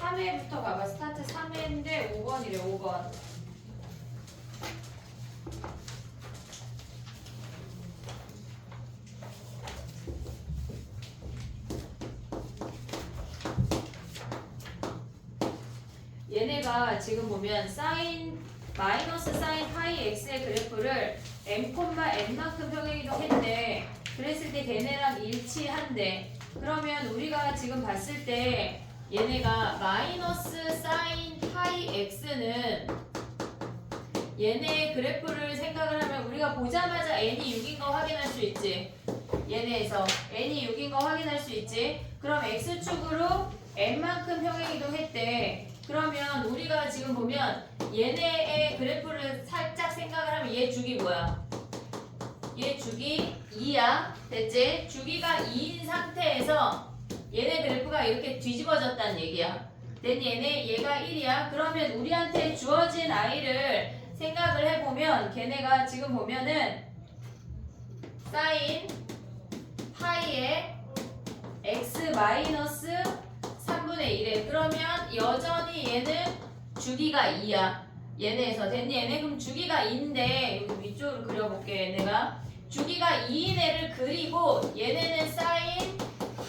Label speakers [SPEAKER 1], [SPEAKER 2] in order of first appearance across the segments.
[SPEAKER 1] 3회부터 가봐. 스타트 3회인데 5번이래 5번. 얘네가 지금 보면 사인 마이너스 사인 파이 x의 그래프를 n만큼 평행이동했대. 그랬을 때 걔네랑 일치한대. 그러면 우리가 지금 봤을 때 얘네가 마이너스 사인 파이 x는 얘네의 그래프를 생각을 하면 우리가 보자마자 n이 6인 거 확인할 수 있지. 얘네에서 n이 6인 거 확인할 수 있지. 그럼 x축으로 n만큼 평행이동했대. 그러면 우리가 지금 보면 얘네의 그래프를 살짝 생각을 하면 얘 주기 뭐야? 얘 주기 2야. 됐지? 주기가 2인 상태에서 얘네 그래프가 이렇게 뒤집어졌다는 얘기야. 됐니? 얘가 1이야. 그러면 우리한테 주어진 아이를 생각을 해보면 걔네가 지금 보면은 사인 파이의 x 마이너스 3분의 1에 그러면 여전히 얘는 주기가 2야. 얘네에서 됐니? 얘네 그럼 주기가 2인데 여기 위쪽으로 그려볼게. 얘네가 주기가 2인 애를 그리고 얘네는 사인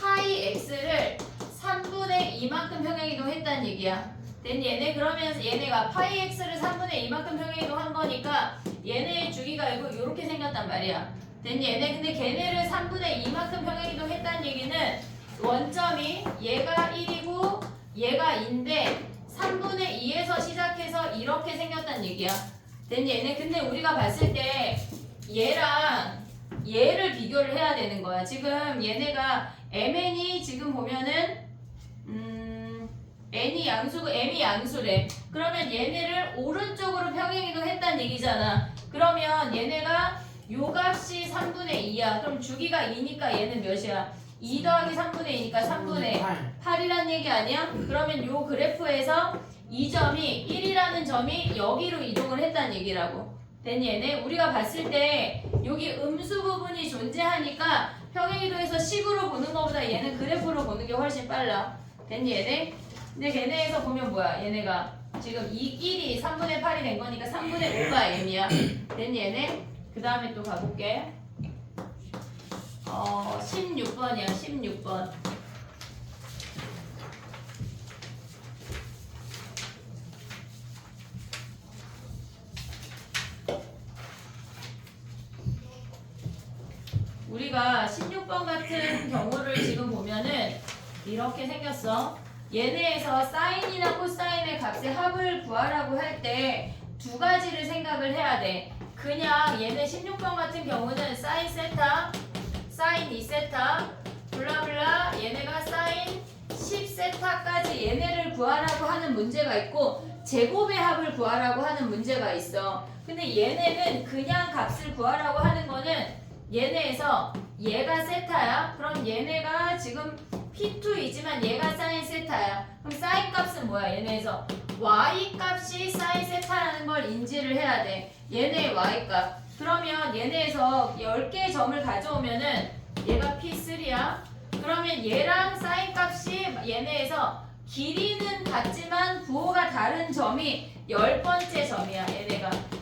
[SPEAKER 1] 파이 x를 3분의 2만큼 평행이동했다는 얘기야. 됐니? 얘네 그러면 얘네가 파이 x를 3분의 2만큼 평행이동한 거니까 얘네의 주기가 이렇게 생겼단 말이야. 됐니? 얘네 근데 걔네를 3분의 2만큼 평행이동했다는 얘기는 원점이 얘가 1이고 얘가 2인데 3분의 2에서 시작해서 이렇게 생겼다는 얘기야. 됐니? 얘네 근데 우리가 봤을 때 얘랑 얘를 비교를 해야 되는 거야. 지금 얘네가 mn이 지금 보면은 n이 양수고 m이 양수래. 그러면 얘네를 오른쪽으로 평행이동 했다는 얘기잖아. 그러면 얘네가 요 값이 3분의 2야. 그럼 주기가 2니까 얘는 몇이야? 2 더하기 3분의 2니까 3분의 8이란 얘기 아니야? 그러면 요 그래프에서 이 점이 1이라는 점이 여기로 이동을 했다는 얘기라고. 됐니? 얘네 우리가 봤을 때 여기 음수 부분이 존재하니까 평행이동에서 식으로 보는 것보다 얘는 그래프로 보는 게 훨씬 빨라. 됐니? 얘네? 근데 걔네에서 보면 뭐야? 얘네가 지금 이 1이 3분의 8이 된 거니까 3분의 5가 m이야. 됐니? 얘네? 그 다음에 또 가볼게. 16번이야. 16번. 우리가 16번 같은 경우를 지금 보면은 이렇게 생겼어. 얘네에서 사인이나 코사인의 값의 합을 구하라고 할 때 두 가지를 생각을 해야 돼. 그냥 얘네 16번 같은 경우는 사인 세타, 사인 2세타, 블라블라 얘네가 사인 10세타까지 얘네를 구하라고 하는 문제가 있고 제곱의 합을 구하라고 하는 문제가 있어. 근데 얘네는 그냥 값을 구하라고 하는 거는 얘네에서 얘가 세타야. 그럼 얘네가 지금 P2이지만 얘가 사인 세타야. 그럼 사인 값은 뭐야? 얘네에서 Y 값이 사인 세타라는 걸 인지를 해야 돼. 얘네의 Y 값. 그러면 얘네에서 10개의 점을 가져오면은 얘가 P3야. 그러면 얘랑 사인 값이 얘네에서 길이는 같지만 부호가 다른 점이 10번째 점이야.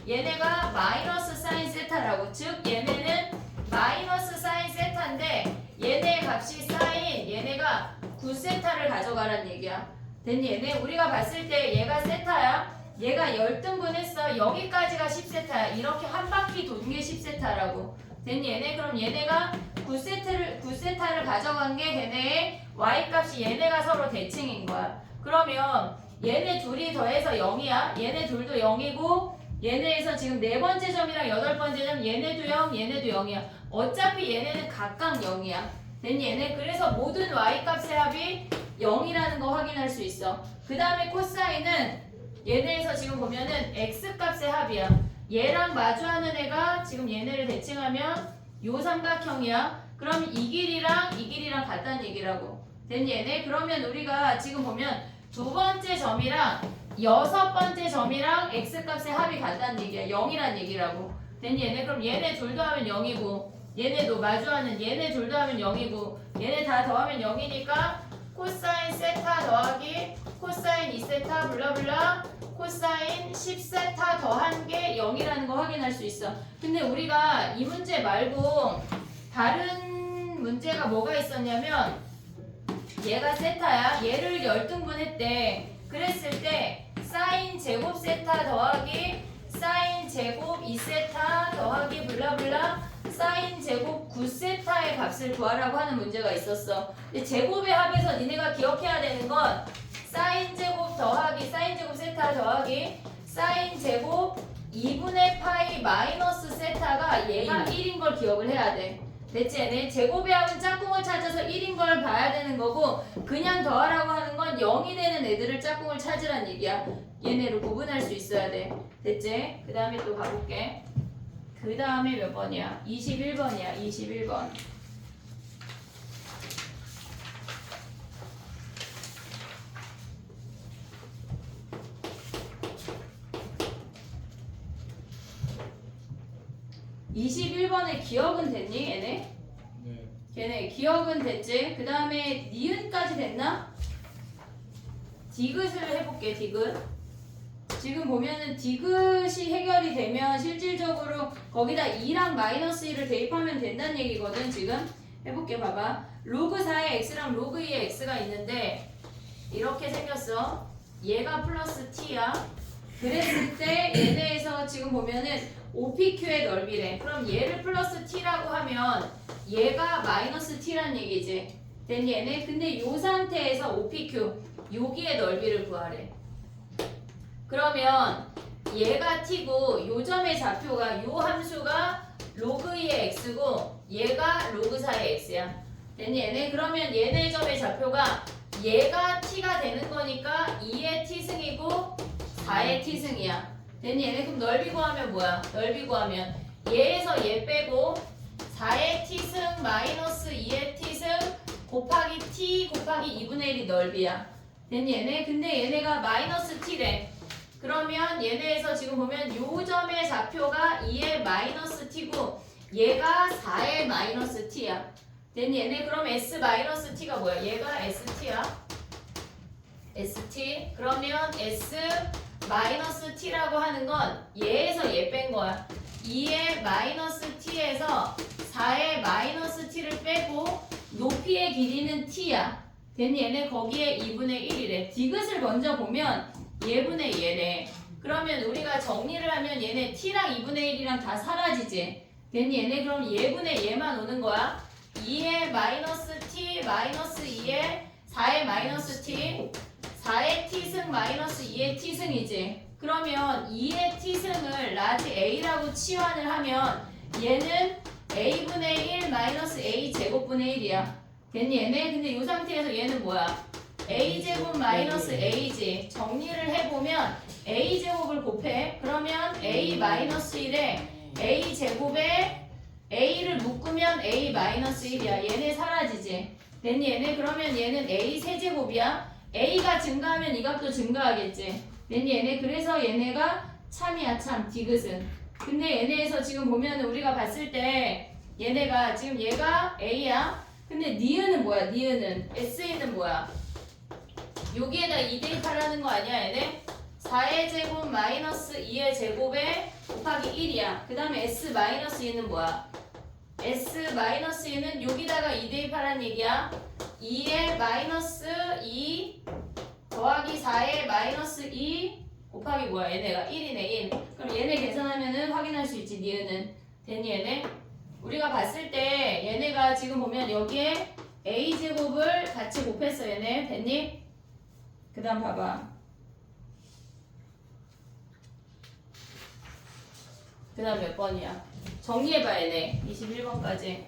[SPEAKER 1] 얘네가 마이너스 사인 세타라고. 즉 얘네는 마이너스 사인 세타인데 얘네 값이 사인 얘네가 9세타를 가져가란 얘기야. 됐니? 얘네 우리가 봤을 때 얘가 세타야. 얘가 열등분 했어. 여기까지가 10세타야. 이렇게 한 바퀴 도는 게 10세타라고. 됐니? 얘네 그럼 얘네가 9세타를 가져간 게 걔네의 y값이 얘네가 서로 대칭인 거야. 그러면 얘네 둘이 더해서 0이야. 얘네 둘도 0이고 얘네에서 지금 네 번째 점이랑 여덟 번째 점 얘네도 0, 얘네도 0이야. 어차피 얘네는 각각 0이야. 됐니? 얘네 그래서 모든 y값의 합이 0이라는 거 확인할 수 있어. 그 다음에 코사인은 얘네에서 지금 보면은 x값의 합이야. 얘랑 마주하는 애가 지금 얘네를 대칭하면 요 삼각형이야. 그럼 이 길이랑 같다는 얘기라고. 됐니? 얘네 그러면 우리가 지금 보면 두 번째 점이랑 여섯 번째 점이랑 x값의 합이 같다는 얘기야. 0이란 얘기라고. 됐니? 얘네 그럼 얘네 둘도 하면 0이고 얘네도 마주하는 얘네 둘도 하면 0이고 얘네 다 더하면 0이니까 코사인 세타 더하기 코사인 2세타 블라블라 코사인 10세타 더한 게 0이라는 거 확인할 수 있어. 근데 우리가 이 문제 말고 다른 문제가 뭐가 있었냐면 얘가 세타야. 얘를 열등분했대. 그랬을 때 사인 제곱 세타 더하기 사인 제곱 2세타 더하기 블라블라 사인 제곱 9세타의 값을 구하라고 하는 문제가 있었어. 근데 제곱의 합에서 니네가 기억해야 되는 건 사인 제곱 더하기 사인 제곱 세타 더하기 사인 제곱 2분의 파이 마이너스 세타가 얘가 1인 걸 기억을 해야 돼. 됐지? 얘네 제곱의 합은 짝꿍을 찾아서 1인 걸 봐야 되는 거고 그냥 더하라고 하는 건 0이 되는 애들을 짝꿍을 찾으란 얘기야. 얘네를 구분할 수 있어야 돼. 됐지? 그 다음에 또 가볼게. 그 다음에 몇 번이야? 21번이야. 21번. (21번에) 기억은 됐니? 얘네?
[SPEAKER 2] 네.
[SPEAKER 1] 걔네 기억은 됐지? 그 다음에 니은까지 됐나? 디귿을 해볼게. 디귿. 지금 보면은 디귿이 해결이 되면 실질적으로 거기다 2랑 마이너스 1을 대입하면 된다는 얘기거든. 지금 해볼게. 봐봐. 로그 4의 x랑 로그 2의 x가 있는데 이렇게 생겼어. 얘가 플러스 t야. 그랬을 때 얘네에서 지금 보면은 OPQ의 넓이래. 그럼 얘를 플러스 t라고 하면 얘가 마이너스 t란 얘기지. 됐니 얘네? 근데 요 상태에서 OPQ 여기의 넓이를 구하래. 그러면 얘가 t고 요 점의 좌표가 요 함수가 로그 2의 x고 얘가 로그 4의 x야. 됐니 얘네? 그러면 얘네 점의 좌표가 얘가 t가 되는 거니까 2의 t승이고 4의 t승이야. 됐니 얘네? 그럼 넓이 구하면 뭐야? 넓이 구하면 얘에서 얘 빼고 4의 t승 마이너스 2의 t승 곱하기 t 곱하기 2분의 1이 넓이야. 됐니 얘네? 근데 얘네가 마이너스 t래. 그러면 얘네에서 지금 보면 요 점의 좌표가 2의 마이너스 t고 얘가 4의 마이너스 t야. 됐니 얘네? 그럼 s 마이너스 t가 뭐야? 얘가 st야. st. 그러면 s 마이너스 t라고 하는 건 얘에서 얘 뺀 거야. 2의 마이너스 t에서 4의 마이너스 t를 빼고 높이의 길이는 t야. 됐니 얘네? 거기에 2분의 1이래. 디귿을 먼저 보면 얘분의 얘래. 그러면 우리가 정리를 하면 얘네 t랑 2분의 1이랑 다 사라지지. 됐니 얘네? 그럼 얘분의 얘만 오는 거야. 2의 마이너스 t 마이너스 2의 4의 마이너스 t 4의 t승 마이너스 2의 t승이지. 그러면 2의 t승을 라지 a라고 치환을 하면 얘는 a분의 1 마이너스 a 제곱분의 1이야. 됐니 얘네? 근데 이 상태에서 얘는 뭐야? a제곱 마이너스 a지. 정리를 해보면 a제곱을 곱해. 그러면 a 마이너스 1에 a제곱에 a를 묶으면 a 마이너스 1이야. 얘네 사라지지. 됐니 얘네? 그러면 얘는 a 세제곱이야. a가 증가하면 이 값도 증가하겠지. 됐니 얘네? 그래서 얘네가 참이야. 참. 디귿은. 근데 얘네에서 지금 보면 우리가 봤을 때 얘네가 지금 얘가 a야. 근데 니은은 뭐야? 니은은 s는 뭐야? 여기에다 2대입하라는 거 아니야 얘네? 4의 제곱 마이너스 2의 제곱에 곱하기 1이야. 그 다음에 s 마이너스 2는 뭐야? s 마이너스 2는 여기다가 2대입하라는 얘기야. 2의 마이너스 2 더하기 4의 마이너스 2 곱하기 뭐야? 얘네가 1이네 1. 그럼 얘네 계산하면은 확인할 수 있지. 니은은. 됐니 얘네? 우리가 봤을 때 얘네가 지금 보면 여기에 a제곱을 같이 곱했어 얘네. 됐니? 그 다음 봐봐. 그 다음 몇 번이야? 정리해봐 얘네. 21번까지.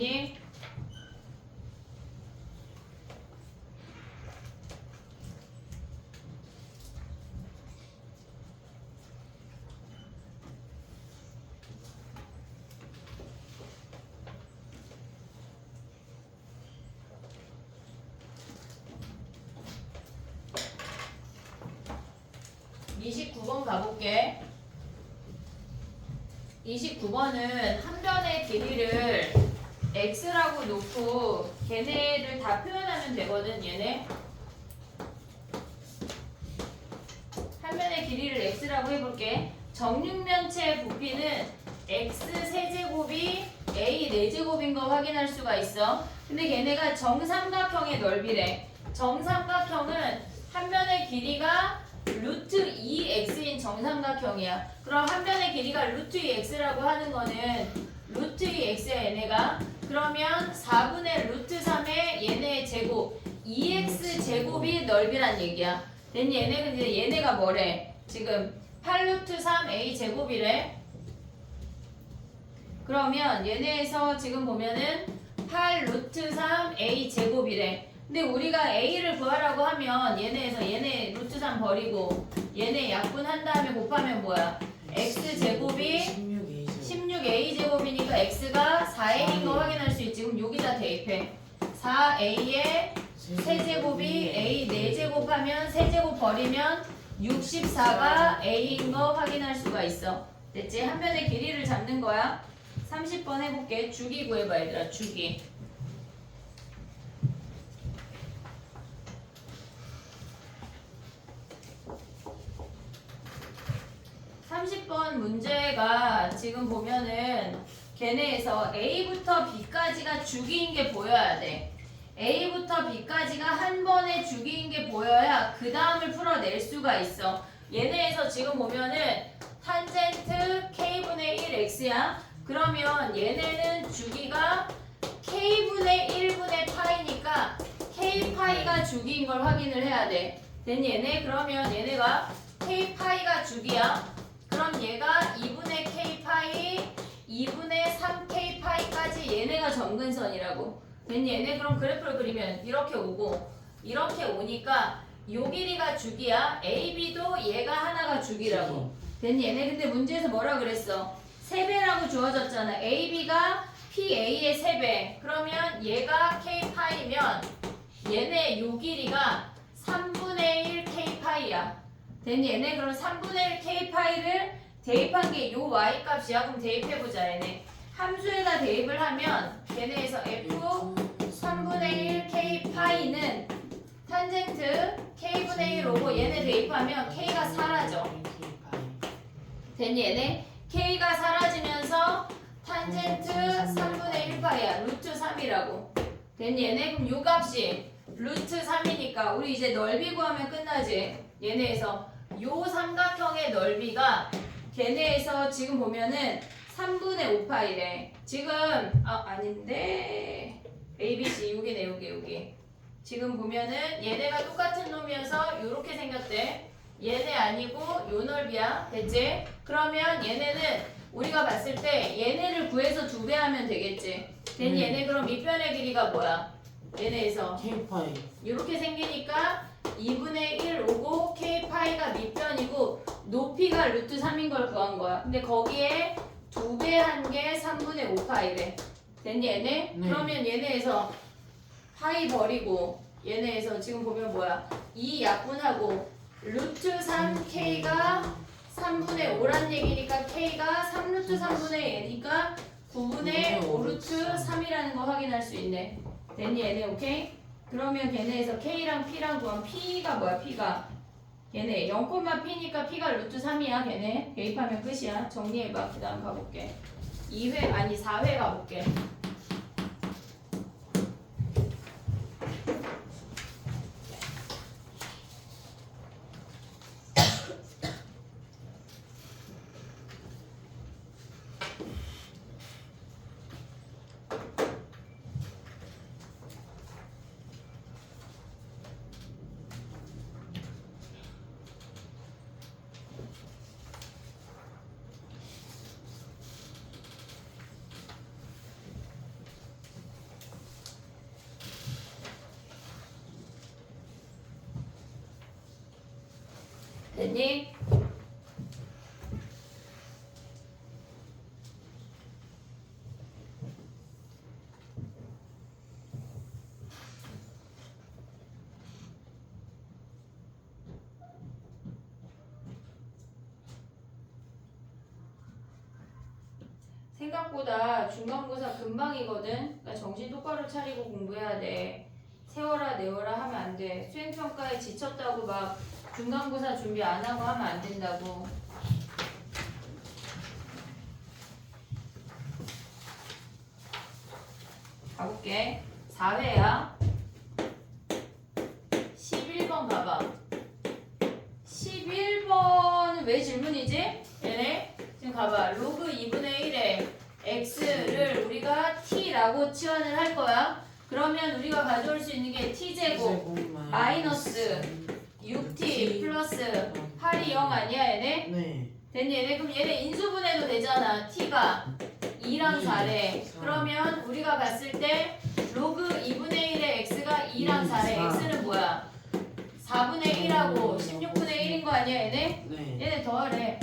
[SPEAKER 1] 됐니? (29번) 가볼게. 29번은 한 변의 길이를 x라고 놓고 걔네를 다 표현하면 되거든. 얘네 한 변의 길이를 x라고 해볼게. 정육면체 부피는 x 세제곱이 a 4제곱인 거 확인할 수가 있어. 근데 걔네가 정삼각형의 넓이래. 정삼각형은 한 변의 길이가 루트 2x인 정삼각형이야. 그럼 한 변의 길이가 루트 2x라고 하는 거는 루트 2x야 얘네가. 그러면 4분의 루트 3의 얘네의 제곱 2x 제곱이 넓이란 얘기야. 됐니? 근데 얘네가 뭐래? 지금 8루트 3a 제곱이래. 그러면 얘네에서 지금 보면은 8루트 3a 제곱이래. 근데 우리가 a를 구하라고 하면 얘네에서 얘네 루트 3 버리고 얘네 약분한 다음에 곱하면 뭐야? x 제곱이 16a 제곱이니까 x가 4a인 거 확인할 수 있지. 그럼 여기다 대입해. 4a의 세제곱이 a 4제곱 하면 세제곱 버리면 64가 a인 거 확인할 수가 있어. 됐지? 한 변의 길이를 잡는 거야. 30번 해볼게. 주기 구해봐 얘들아. 주기. 30번 문제가 지금 보면은 걔네에서 A부터 B까지가 주기인 게 보여야 돼. A부터 B까지가 한 번의 주기인 게 보여야 그 다음을 풀어낼 수가 있어. 얘네에서 지금 보면은 탄젠트 K분의 1X야. 그러면 얘네는 주기가 K분의 1분의 파이니까 K파이가 주기인 걸 확인을 해야 돼. 됐니 얘네? 그러면 얘네가 K파이가 주기야. 그럼 얘가 2분의 K파이, 2분의 3K파이까지 얘네가 점근선이라고. 됐니 얘네? 그럼 그래프를 그리면 이렇게 오고 이렇게 오니까 요 길이가 주기야. AB도 얘가 하나가 주기라고. 됐니 얘네? 근데 문제에서 뭐라 그랬어? 3배라고 주어졌잖아. AB가 PA의 3배. 그러면 얘가 K파이면 얘네 요 길이가 3분의 1 K파이야. 됐니 얘네? 그럼 3분의 1 K파이를 대입한 게 요 Y 값이야. 그럼 대입해보자 얘네. 함수에다 대입을 하면 걔네에서 F 3분의 1 K파이는 탄젠트 K분의 1 오고 얘네 대입하면 K가 사라져. 됐니 얘네? K가 사라지면서 탄젠트 3분의 1파이야. 루트 3이라고. 됐니 얘네? 그럼 요 값이 루트 3이니까 우리 이제 넓이 구하면 끝나지. 얘네에서 요 삼각형의 넓이가 걔네에서 지금 보면은 3분의 5파이래. 지금 아닌데 ABC 여기네 여기. 지금 보면은 얘네가 똑같은 놈이어서 요렇게 생겼대. 얘네 아니고 요 넓이야. 됐지? 그러면 얘네는 우리가 봤을 때 얘네를 구해서 2배 하면 되겠지. 됐니 얘네? 그럼 밑변의 길이가 뭐야? 얘네에서
[SPEAKER 2] K파이
[SPEAKER 1] 이렇게 생기니까 2분의 1 오고 K파이가 밑변이고 높이가 루트 3인 걸 구한 거야. 근데 거기에 2배 한 게 3분의 5파이래. 됐니 얘네?
[SPEAKER 2] 네.
[SPEAKER 1] 그러면 얘네에서 파이 버리고 얘네에서 지금 보면 뭐야? 2 약분하고 루트 3K가 3분의 5란 얘기니까 K가 3루트 3분의 얘니까 9분의 5루트 3이라는 거 확인할 수 있네. 됐니 얘네? 오케이? 그러면 걔네에서 K랑 P랑 구하면 P가 뭐야? P가 걔네 0,P니까 P가 루트 3이야. 걔네 대입하면 끝이야. 정리해봐. 그 다음 가볼게. 2회 아니 4회 가볼게. 됐니? 생각보다 중간고사 금방이거든. 그러니까 정신 똑바로 차리고 공부해야 돼. 세워라 내워라 하면 안 돼. 수행평가에 지쳤다고 막 중간고사 준비 안 하고 하면 안 된다고. 가볼게. 4회야. 11번 가봐. 11번은 왜 질문이지? 얘네? 지금 가봐. 로그 2분의 1에 x를 우리가 t라고 치환을 할 거야. 그러면 우리가 가져올 수 있는 게 t제곱 마이너스 6t 플러스 8이 0 아니야 얘네?
[SPEAKER 2] 네.
[SPEAKER 1] 됐니 얘네? 그럼 얘네 인수분해도 되잖아. t가 2랑 4래. 그러면 우리가 봤을 때 로그 2분의 1의 x가 2랑 4래. x는 뭐야? 4분의 1하고 16분의 1인 거 아니야 얘네?
[SPEAKER 2] 네.
[SPEAKER 1] 얘네 더하래.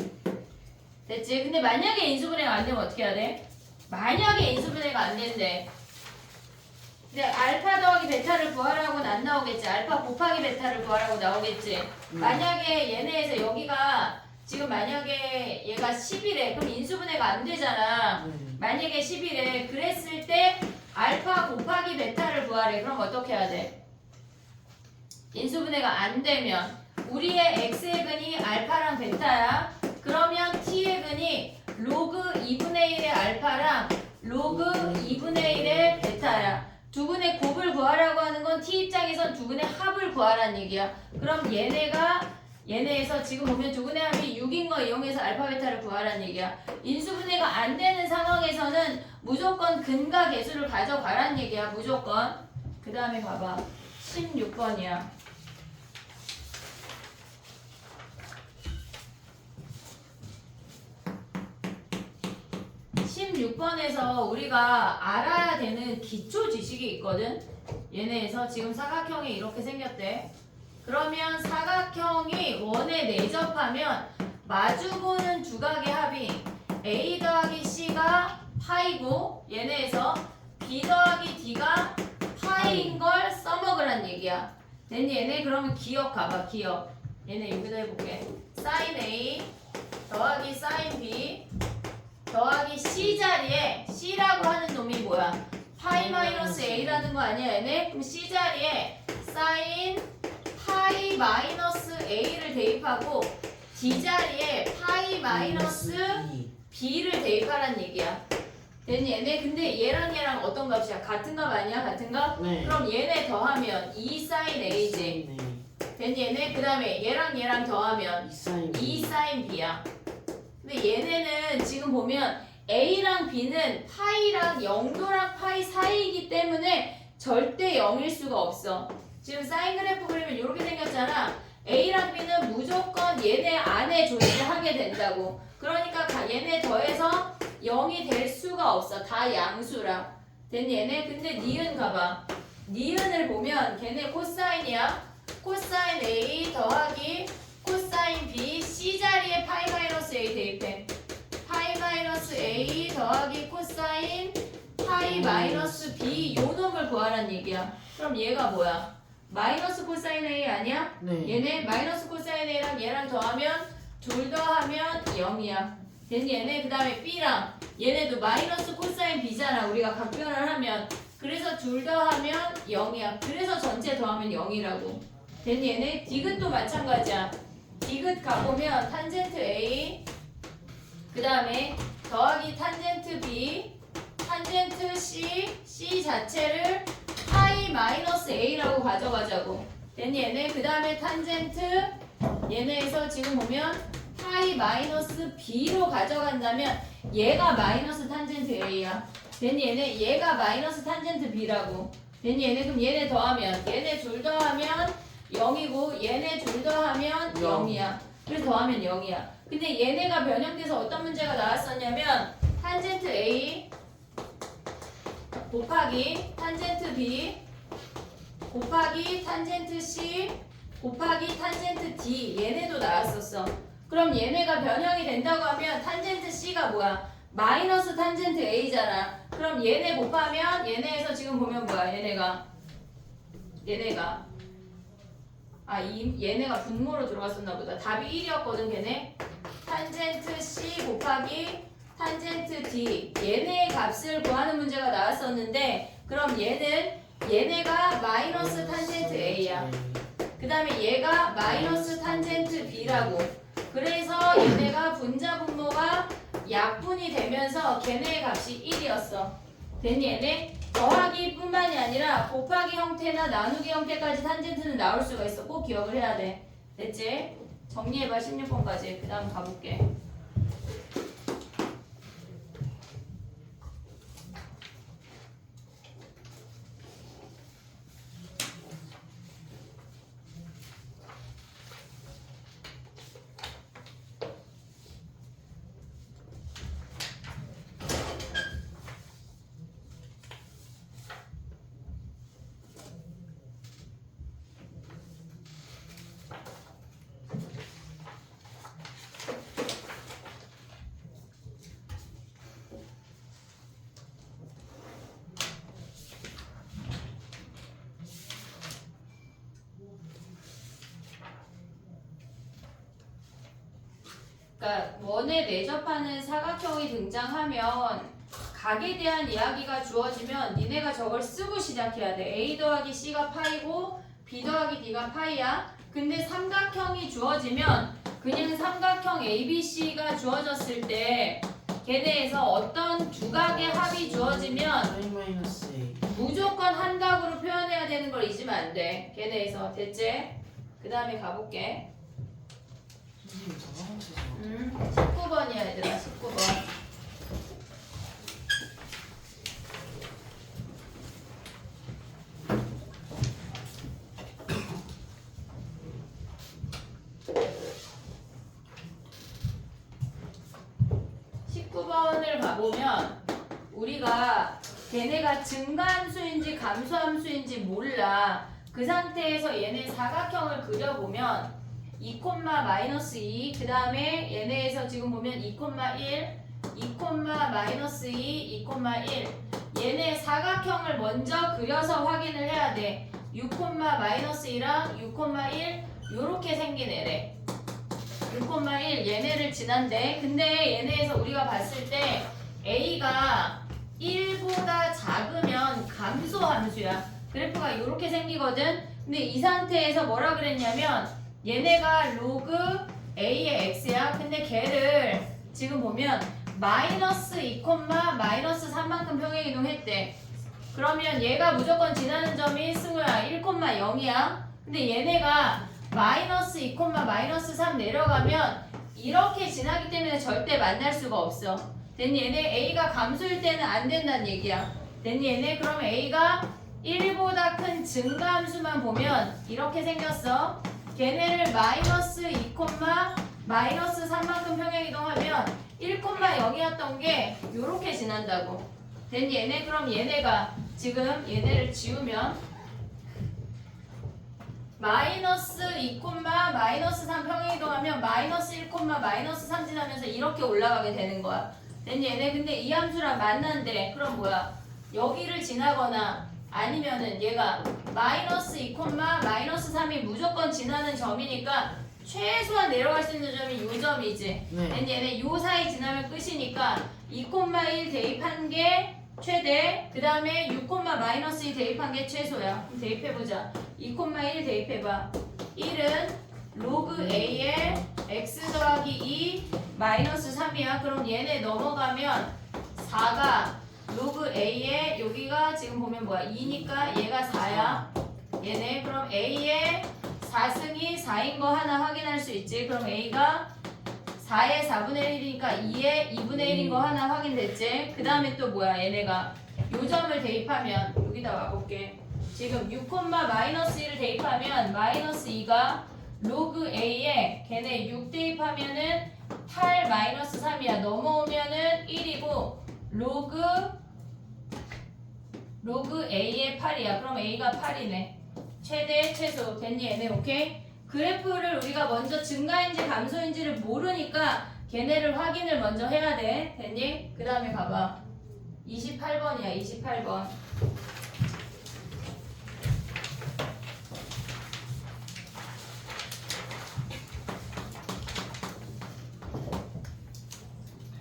[SPEAKER 1] 됐지? 근데 만약에 인수분해가 안 되면 어떻게 해야 돼? 만약에 인수분해가 안 된대. 근데 알파 더하기 베타를 구하라고는 안 나오겠지. 알파 곱하기 베타를 구하라고 나오겠지. 만약에 얘네에서 여기가 지금 만약에 얘가 10이래. 그럼 인수분해가 안 되잖아. 만약에 10이래. 그랬을 때 알파 곱하기 베타를 구하래. 그럼 어떻게 해야 돼? 인수분해가 안 되면 우리의 x의 근이 알파랑 베타야. 그러면 t의 근이 로그 2분의 1의 알파랑 로그 2분의 1의 베타야. 두 분의 곱을 구하라고 하는 건 t 입장에선 두 분의 합을 구하라는 얘기야. 그럼 얘네에서 지금 보면 두 분의 합이 6인 거 이용해서 알파 베타를 구하라는 얘기야. 인수분해가 안 되는 상황에서는 무조건 근과 계수를 가져가라는 얘기야. 무조건. 그 다음에 봐봐. 16번이야. 16번에서 우리가 알아야 되는 기초 지식이 있거든. 얘네에서 지금 사각형이 이렇게 생겼대. 그러면 사각형이 원에 내접하면 마주보는 두각의 합이 a 더하기 c가 파이고 얘네에서 b 더하기 d가 파이인 걸 써먹으란 얘기야. 됐니 얘네? 그러면 기억 가봐. 기억. 얘네 여기다 해볼게. sin a 더하기 sin b 더하기 c 자리에 c라고 하는 놈이 뭐야? 파이 마이너스 a라는 거 아니야 얘네? 그럼 c 자리에 sin 파이 마이너스 a를 대입하고 d 자리에 파이 마이너스 b를 대입하란 얘기야. 됐니 얘네? 근데 얘랑 얘랑 어떤 값이야? 같은 값 아니야? 같은 값?
[SPEAKER 2] 네.
[SPEAKER 1] 그럼 얘네 더하면 2 sin a지.
[SPEAKER 2] 네.
[SPEAKER 1] 됐니 얘네? 그 다음에 얘랑 더하면 2 sin b야. 근데 얘네는 지금 보면 A랑 B는 파이랑 0도랑 파이 사이이기 때문에 절대 0일 수가 없어. 지금 사인 그래프 그리면 이렇게 생겼잖아. A랑 B는 무조건 얘네 안에 존재하게 된다고. 그러니까 얘네 더해서 0이 될 수가 없어. 다 양수라. 됐니 얘네? 근데 니은 가봐. 니은을 보면 걔네 코사인이야. 코사인 A 더하기 코사인 B C 자리에 파이 마이너스 A 대입해. 파이 마이너스 A 더하기 코사인 파이 마이너스 B 요 놈을 구하란 얘기야. 그럼 얘가 뭐야? 마이너스 코사인 A 아니야?
[SPEAKER 2] 네.
[SPEAKER 1] 얘네 마이너스 코사인 A랑 얘랑 더하면 둘 더하면 0이야. 됐니 얘네? 그 다음에 B랑 얘네도 마이너스 코사인 B잖아. 우리가 각변을 하면. 그래서 둘 더하면 0이야. 그래서 전체 더하면 0이라고. 됐니 얘네? 디귿도 마찬가지야. 디귿 가보면 탄젠트 A 그 다음에 더하기 탄젠트 B 탄젠트 C C 자체를 파이 마이너스 A라고 가져가자고. 됐니 얘네? 그 다음에 탄젠트 얘네에서 지금 보면 파이 마이너스 B로 가져간다면 얘가 마이너스 탄젠트 A야. 됐니 얘네? 얘가 마이너스 탄젠트 B라고. 됐니 얘네? 그럼 얘네 더하면 얘네 둘 더하면 0이고 얘네 둘 더하면 0이야. 그래서 더하면 0이야. 근데 얘네가 변형돼서 어떤 문제가 나왔었냐면 탄젠트 A 곱하기 탄젠트 B 곱하기 탄젠트 C 곱하기 탄젠트 D 얘네도 나왔었어. 그럼 얘네가 변형이 된다고 하면 탄젠트 C가 뭐야? 마이너스 탄젠트 A잖아. 그럼 얘네 곱하면 얘네에서 지금 보면 뭐야? 얘네가 얘네가 분모로 들어갔었나 보다. 답이 1이었거든 걔네. 탄젠트 C 곱하기 탄젠트 D 얘네의 값을 구하는 문제가 나왔었는데 그럼 얘네가 마이너스 탄젠트 A야. 그 다음에 얘가 마이너스 탄젠트 B라고. 그래서 얘네가 분자 분모가 약분이 되면서 걔네의 값이 1이었어. 됐니 얘네? 더하기 뿐만이 아니라 곱하기 형태나 나누기 형태까지 탄젠트는 나올 수가 있어. 꼭 기억을 해야 돼. 됐지? 정리해봐 16번까지. 그 다음 가볼게. 그러니까 원에 내접하는 사각형이 등장하면 각에 대한 이야기가 주어지면 니네가 저걸 쓰고 시작해야 돼. A 더하기 C가 파이고 B 더하기 D가 파이야. 근데 삼각형이 주어지면 그냥 삼각형 ABC가 주어졌을 때 걔네에서 어떤 두 각의 합이 주어지면 무조건 한 각으로 표현해야 되는 걸 잊으면 안 돼. 걔네에서 됐지? 그 다음에 가볼게. 19번이야 얘들아 19번. 을 가보면 우리가 걔네가 증가함수인지 감소함수인지 몰라. 그 상태에서 얘네 사각형을 그려보면 2,-2 그 다음에 얘네에서 지금 보면 2,1 2,-2 2,1 얘네 사각형을 먼저 그려서 확인을 해야 돼. 6,-1이랑 6,1 요렇게 생긴 애래. 6,1 얘네를 지난데 근데 얘네에서 우리가 봤을 때 A가 1보다 작으면 감소함수야. 그래프가 이렇게 생기거든. 근데 이 상태에서 뭐라 그랬냐면 얘네가 로그 A의 X야. 근데 걔를 지금 보면 마이너스 2, 마이너스 3만큼 평행이동했대. 그러면 얘가 무조건 지나는 점이 승우야 1,0이야. 근데 얘네가 마이너스 2, 마이너스 3 내려가면 이렇게 지나기 때문에 절대 만날 수가 없어. 됐니 얘네? A가 감소일 때는 안 된다는 얘기야. 됐니 얘네? 그럼 A가 1보다 큰 증가함수만 보면 이렇게 생겼어. 걔네를 마이너스 2, 마이너스 3만큼 평행이동하면 1,0이었던 게 이렇게 지난다고. 됐니 얘네? 그럼 얘네가 지금 얘네를 지우면 마이너스 2, 마이너스 3 평행이동하면 마이너스 1, 마이너스 3 지나면서 이렇게 올라가게 되는 거야. 됐니 얘네? 근데 이 함수랑 만난대. 그럼 뭐야? 여기를 지나거나 아니면은 얘가 마이너스 2, 마이너스 3이 무조건 지나는 점이니까 최소한 내려갈 수 있는 점이 요 점이지.
[SPEAKER 2] 네.
[SPEAKER 1] 됐니 얘네? 요 사이 지나면 끝이니까 2,1 대입한 게 최대, 그 다음에 6,-2 대입한 게 최소야. 그럼 대입해보자. 2,1 대입해봐. 1은 로그 A의 x 더하기 2 마이너스 3이야. 그럼 얘네 넘어가면 4가 로그 A의 여기가 지금 보면 뭐야? 2니까 얘가 4야. 얘네 그럼 A의 4승이 4인 거 하나 확인할 수 있지. 그럼 A가 4의 4분의 1이니까 2의 2분의 1인 거 하나 확인됐지? 그 다음에 또 뭐야? 얘네가 요 점을 대입하면 여기다 와볼게. 지금 6,-1을 대입하면 마이너스 2가 로그 A에 걔네 6 대입하면은 8 마이너스 3이야. 넘어오면은 1이고 로그 A의 8이야. 그럼 A가 8이네. 최대 최소 됐니 얘네? 오케이? 그래프를 우리가 먼저 증가인지 감소인지를 모르니까 걔네를 확인을 먼저 해야 돼. 됐니? 그 다음에 가봐. 28번이야. 28번.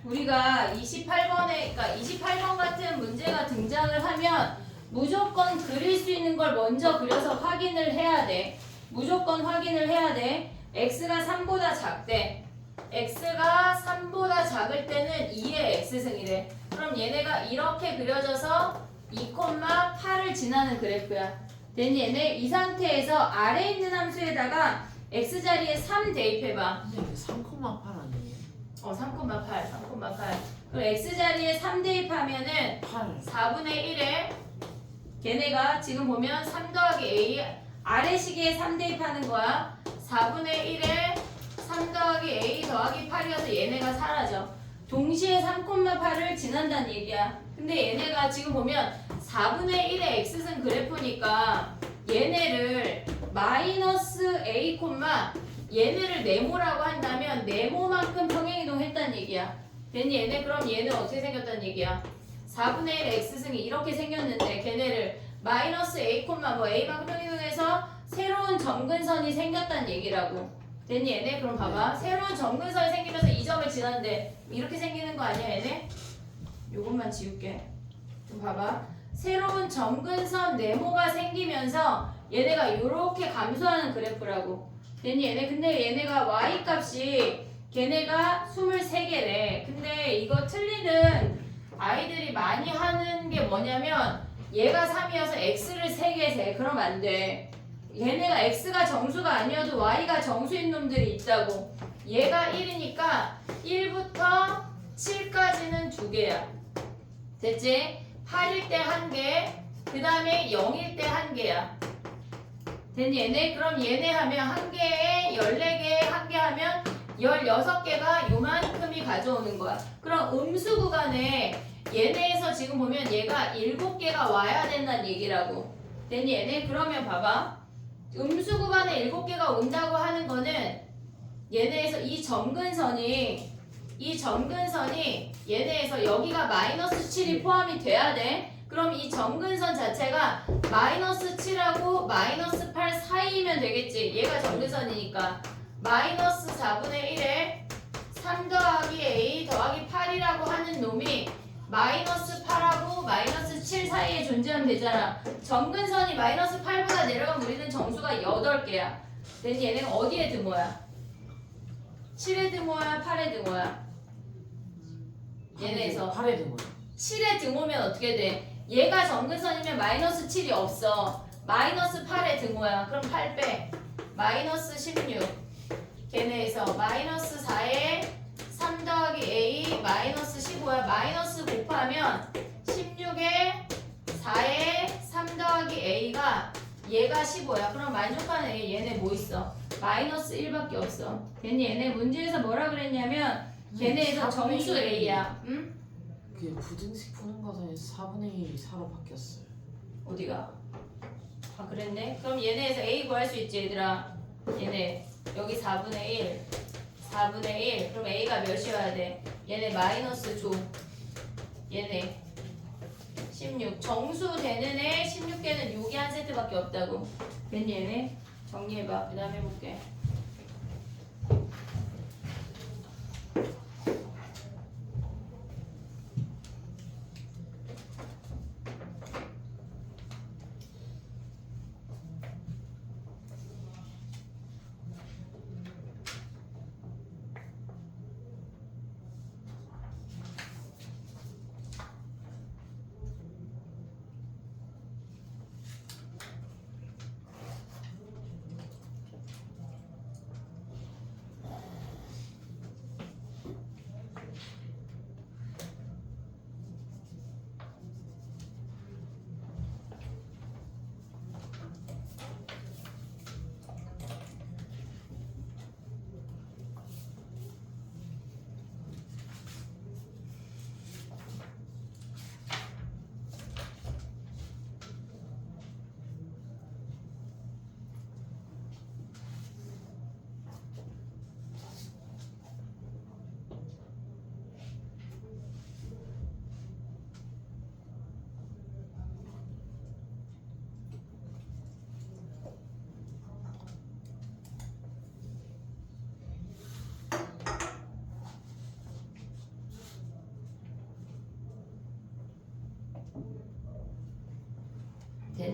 [SPEAKER 1] 우리가 28번에, 그러니까 28번 같은 문제가 등장을 하면 무조건 그릴 수 있는 걸 먼저 그려서 확인을 해야 돼. 무조건 확인을 해야 돼. x가 3보다 작대. x가 3보다 작을 때는 2의 x승이래. 그럼 얘네가 이렇게 그려져서 2,8을 지나는 그래프야. then 얘네 이 상태에서 아래에 있는 함수에다가 x자리에 3 대입해봐.
[SPEAKER 2] 선생님 3,8 아니에요?
[SPEAKER 1] 3,8, 3,8. 그럼 x자리에 3 대입하면은
[SPEAKER 2] 8
[SPEAKER 1] 4분의 1에 걔네가 지금 보면 3 더하기 a 아래 시계에 3 대입하는 거야. 4분의 1에 3 더하기 a 더하기 8이어서 얘네가 사라져. 동시에 3,8을 지난다는 얘기야. 근데 얘네가 지금 보면 4분의 1의 x승 그래프니까 얘네를 마이너스 a, 얘네를 네모라고 한다면 네모만큼 평행이동 했다는 얘기야. 됐니 얘네? 그럼 얘는 어떻게 생겼다는 얘기야? 4분의 1 x승이 이렇게 생겼는데 걔네를 마이너스 a, a만큼 평행이동해서 새로운 점근선이 생겼다는 얘기라고. 됐니 얘네? 그럼 봐봐. 새로운 점근선이 생기면서 이 점을 지났는데 이렇게 생기는 거 아니야 얘네? 요것만 지울게. 좀 봐봐. 새로운 점근선 네모가 생기면서 얘네가 이렇게 감소하는 그래프라고. 됐니 얘네? 근데 얘네가 y 값이 걔네가 23개래. 근데 이거 틀리는 아이들이 많이 하는 게 뭐냐면 얘가 3이어서 x를 3개 세. 그럼 안 돼. 얘네가 x가 정수가 아니어도 y가 정수인 놈들이 있다고. 얘가 1이니까 1부터 7까지는 2개야. 됐지? 8일 때 1개, 그 다음에 0일 때 1개야. 됐니 얘네? 그럼 얘네 하면 1개에 14개, 1개 하면 16개가 요만큼이 가져오는 거야. 그럼 음수 구간에 얘네에서 지금 보면 얘가 7개가 와야 된다는 얘기라고. 됐니 얘네? 그러면 봐봐. 음수 구간에 7개가 온다고 하는 거는 얘네에서 이 점근선이 얘네에서 여기가 마이너스 7이 포함이 돼야 돼. 그럼 이 점근선 자체가 마이너스 7하고 마이너스 8 사이이면 되겠지. 얘가 점근선이니까 마이너스 4분의 1에 3 더하기 a 더하기 8이라고 하는 놈이 마이너스 8하고 마이너스 7 사이에 존재하면 되잖아. 점근선이 마이너스 8보다 내려가면 우리는 정수가 8개야. then 얘는 어디에 드모야? 7에 드모야? 8에 드모야? 얘네에서
[SPEAKER 2] 8에 든 거예요.
[SPEAKER 1] 7에 등호면 어떻게 돼? 얘가 점근선이면 마이너스 7이 없어. 마이너스 8에 등호야. 그럼 8 빼. 마이너스 16. 걔네에서 마이너스 4에 3 더하기 a 마이너스 15야. 마이너스 곱하면 16에 4에 3 더하기 a가 얘가 15야. 그럼 만족하는 a 얘네 뭐 있어? 마이너스 1밖에 없어. 괜히 얘네 문제에서 뭐라 그랬냐면 걔네에서 정수 a야. 응?
[SPEAKER 2] 그게 부등식 푸는 거에 4분의 1이 4로 바뀌었어요.
[SPEAKER 1] 어디가? 아 그랬네? 그럼 얘네에서 a 구할 수 있지 얘들아. 얘네 여기 4분의 1 4분의 1 그럼 a가 몇이어야 돼? 얘네 마이너스 조 얘네 16 정수 되는 애 16개는 여기 한 세트밖에 없다고. 괜히 얘네 정리해봐. 그 다음에 해볼게.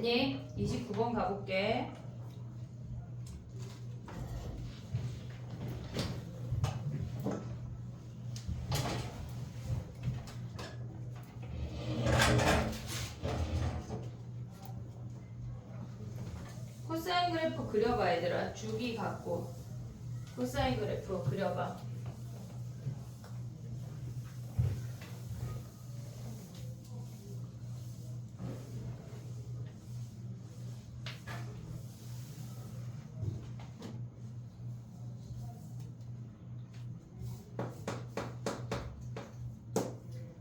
[SPEAKER 1] 됐니? 29번 가볼게. 코사인 그래프 그려봐 얘들아. 주기 갖고 코사인 그래프 그려봐.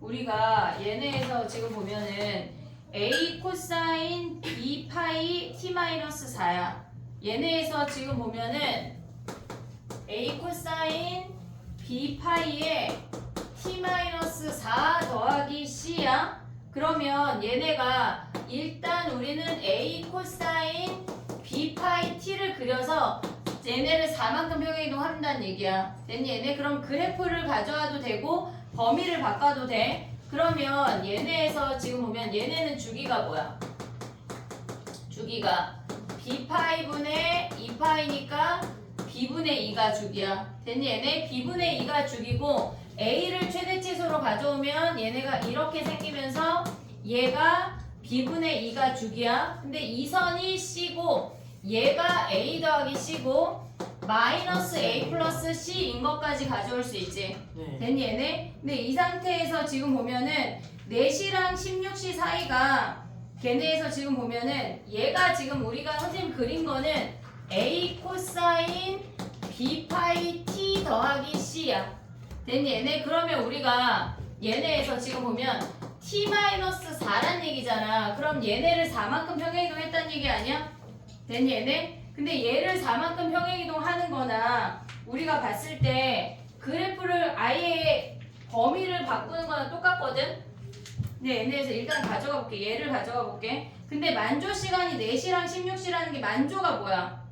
[SPEAKER 1] 우리가 얘네에서 지금 보면은 a 코사인 b 파이 t 마이너스 4야. 얘네에서 지금 보면은 a 코사인 b 파이에 t 마이너스 4 더하기 c야. 그러면 얘네가 일단 우리는 a 코사인 b 파이 t를 그려서 얘네를 4만큼 평행이동 한다는 얘기야. 됐니 얘네? 그럼 그래프를 가져와도 되고 범위를 바꿔도 돼. 그러면 얘네에서 지금 보면 얘네는 주기가 뭐야? 주기가 b파이분의 2파이니까 b분의 2가 주기야. 됐니 얘네? b분의 2가 주기고 a를 최대치수로 가져오면 얘네가 이렇게 생기면서 얘가 b분의 2가 주기야. 근데 이 선이 c고 얘가 a 더하기 c고 마이너스 a 플러스 c인 것까지 가져올 수 있지.
[SPEAKER 2] 네.
[SPEAKER 1] 됐니 얘네? 근데 이 상태에서 지금 보면은 4시랑 16시 사이가 걔네에서 지금 보면은 얘가 지금 우리가 선생님 그린 거는 a 코사인 b 파이 t 더하기 c야. 됐니 얘네? 그러면 우리가 얘네에서 지금 보면 t 마이너스 4란 얘기잖아. 그럼 얘네를 4만큼 평행이동 했다는 얘기 아니야? 됐니 얘네? 근데 얘를 4만큼 평행이동 하는 거나 우리가 봤을 때 그래프를 아예 범위를 바꾸는 거랑 똑같거든? 근데 얘네에서 일단 가져가 볼게. 얘를 가져가 볼게. 근데 만조 시간이 4시랑 16시라는 게 만조가 뭐야?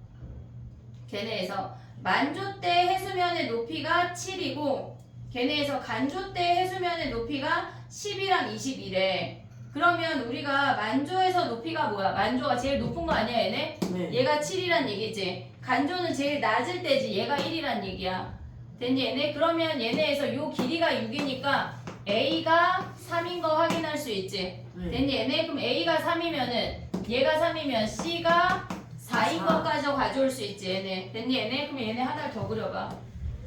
[SPEAKER 1] 걔네에서 만조 때 해수면의 높이가 7이고 걔네에서 간조 때 해수면의 높이가 10이랑 21래. 그러면 우리가 만조에서 높이가 뭐야? 만조가 제일 높은 거 아니야 얘네?
[SPEAKER 2] 네.
[SPEAKER 1] 얘가 7이란 얘기지. 간조는 제일 낮을 때지. 얘가 1이란 얘기야. 됐니 얘네? 그러면 얘네에서 요 길이가 6이니까 A가 3인 거 확인할 수 있지.
[SPEAKER 2] 네.
[SPEAKER 1] 됐니 얘네? 그럼 A가 3이면은 얘가 3이면 C가 4인
[SPEAKER 2] 4.
[SPEAKER 1] 것까지 가져올 수 있지 얘네. 됐니 얘네? 그럼 얘네 하나를 더 그려봐.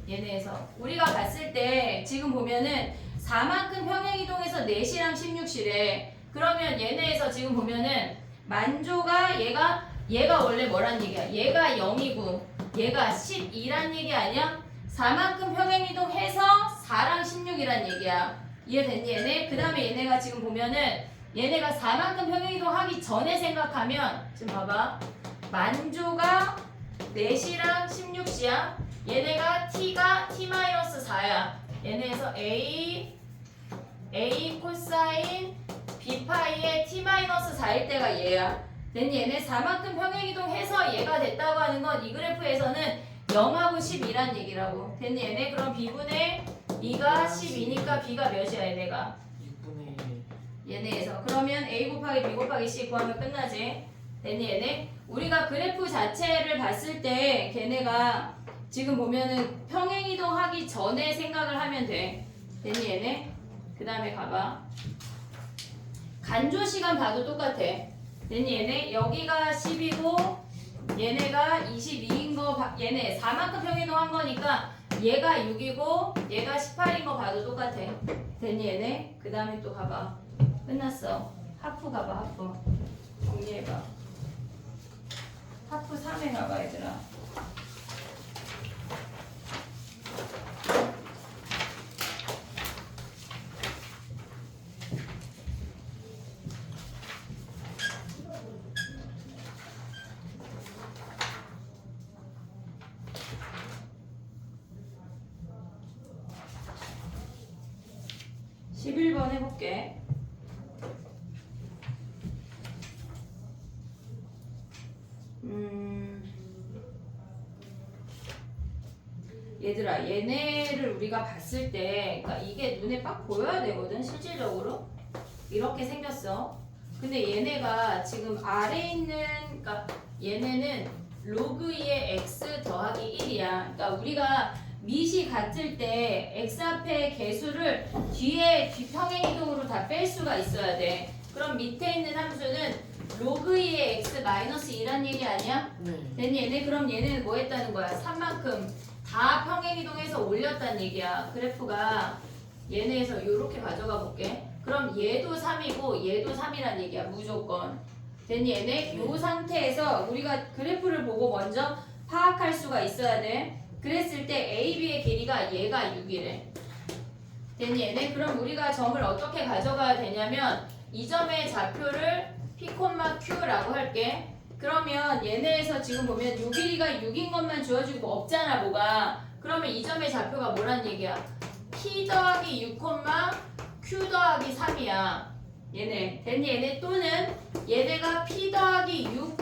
[SPEAKER 1] 얘네에서 우리가 봤을 때 지금 보면은 4만큼 평행이동해서 4시랑 16시래. 그러면 얘네에서 지금 보면은 만조가 얘가 원래 뭐란 얘기야? 얘가 0이고 얘가 12란 얘기 아니야? 4만큼 평행이동해서 4랑 16이란 얘기야. 이해됐니 얘네? 그 다음에 얘네가 지금 보면은 얘네가 4만큼 평행이동 하기 전에 생각하면 지금 봐봐. 만조가 4시랑 16시야. 얘네가 t가 t-4야. 얘네에서 a 코사인 b파이의 t-4일 때가 얘야. 됐니 얘네 4만큼 평행이동해서 얘가 됐다고 하는 건 이 그래프에서는 0하고 12란 얘기라고. 됐니 얘네? 그럼 b분의 2가 12니까 b가 몇이야 얘네가?
[SPEAKER 2] 6분의 1.
[SPEAKER 1] 얘네에서 그러면 a 곱하기 b 곱하기 c 구하면 끝나지. 됐니 얘네? 우리가 그래프 자체를 봤을 때 걔네가 지금 보면은 평행이동하기 전에 생각을 하면 돼. 됐니 얘네? 그 다음에 가봐. 간조 시간 봐도 똑같아. 됐니 얘네? 여기가 10이고 얘네가 22인 거 얘네 4만큼 평행이동한 거니까 얘가 6이고 얘가 18인 거 봐도 똑같아. 됐니 얘네? 그 다음에 또 가봐. 끝났어. 하프 가봐 하프. 정리해봐. 하프 3에 가봐 얘들아. 해볼게. 얘들아, 얘네를 우리가 봤을 때, 그러니까 이게 눈에 빡 보여야 되거든, 실질적으로. 이렇게 생겼어. 근데 얘네가 지금 아래에 있는, 그러니까 얘네는 로그 2의 x 더하기 1이야. 그러니까 우리가 밑이 같을 때 x 앞에 개수를 뒤에 평행이동으로 다 뺄 수가 있어야 돼. 그럼 밑에 있는 함수는 로그 2의 x 마이너스 2란 얘기 아니야?
[SPEAKER 2] 네.
[SPEAKER 1] 됐니 얘네? 그럼 얘는 뭐 했다는 거야? 3만큼 다 평행이동해서 올렸다는 얘기야. 그래프가 얘네에서 이렇게 가져가 볼게. 그럼 얘도 3이고 얘도 3이란 얘기야. 무조건. 됐니 얘네? 요 상태에서 우리가 그래프를 보고 먼저 파악할 수가 있어야 돼. 그랬을 때 A, B의 길이가 얘가 6이래. 됐니 얘네? 그럼 우리가 점을 어떻게 가져가야 되냐면 이 점의 좌표를 P, Q라고 할게. 그러면 얘네에서 지금 보면 요 길이가 6인 것만 주어지고 없잖아 뭐가. 그러면 이 점의 좌표가 뭐란 얘기야? P 더하기 6, Q 더하기 3이야. 얘네. 됐니 얘네? 또는 얘네가 P 더하기 6,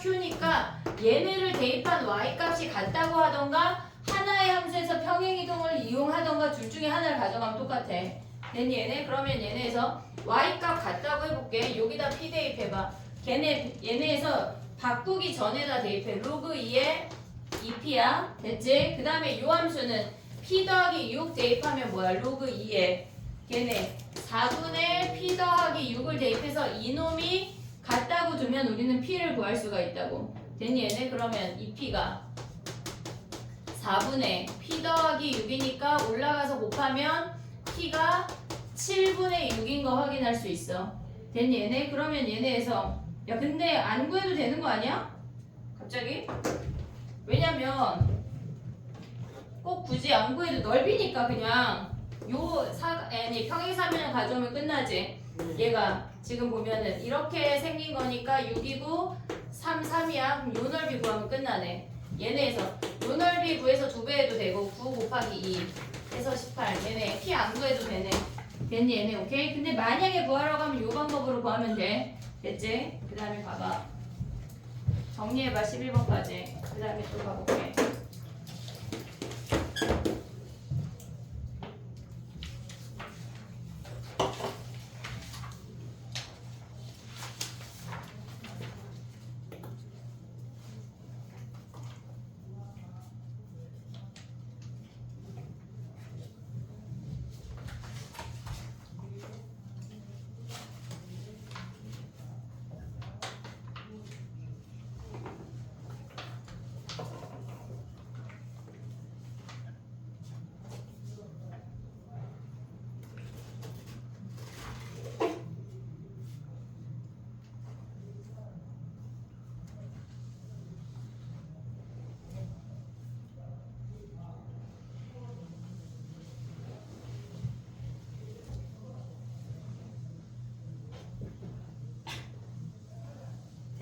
[SPEAKER 1] Q니까 얘네를 대입한 Y값이 같다고 하던가 하나의 함수에서 평행이동을 이용하던가 둘 중에 하나를 가져가면 똑같아. 됐니 얘네? 그러면 얘네에서 Y값 같다고 해볼게. 여기다 P 대입해봐. 얘네에서 바꾸기 전에다 대입해. 로그 2에 2P야. 됐지? 그 다음에 요 함수는 P 더하기 6 대입하면 뭐야? 로그 2에 걔네 4분의 P 더하기 6을 대입해서 이놈이 같다고 두면 우리는 P를 구할 수가 있다고. 됐니 얘네? 그러면 이 P가 4분의 P 더하기 6이니까 올라가서 곱하면 P가 7분의 6인 거 확인할 수 있어. 됐니 얘네? 그러면 얘네에서 야 근데 안 구해도 되는 거 아니야? 갑자기? 왜냐면 꼭 굳이 안 구해도 넓이니까 그냥 아니 평행사면을 가져오면 끝나지. 얘가 지금 보면은 이렇게 생긴 거니까 6이고 3이야. 그럼 요 넓이 구하면 끝나네. 얘네에서 요 넓이 구해서 2배 해도 되고 9 곱하기 2 해서 18. 얘네 P 안 구해도 되네. 됐니 얘네? 오케이? 근데 만약에 구하려고 하면 요 방법으로 구하면 돼. 됐지? 그 다음에 봐봐. 정리해봐 11번까지. 그 다음에 또 가볼게.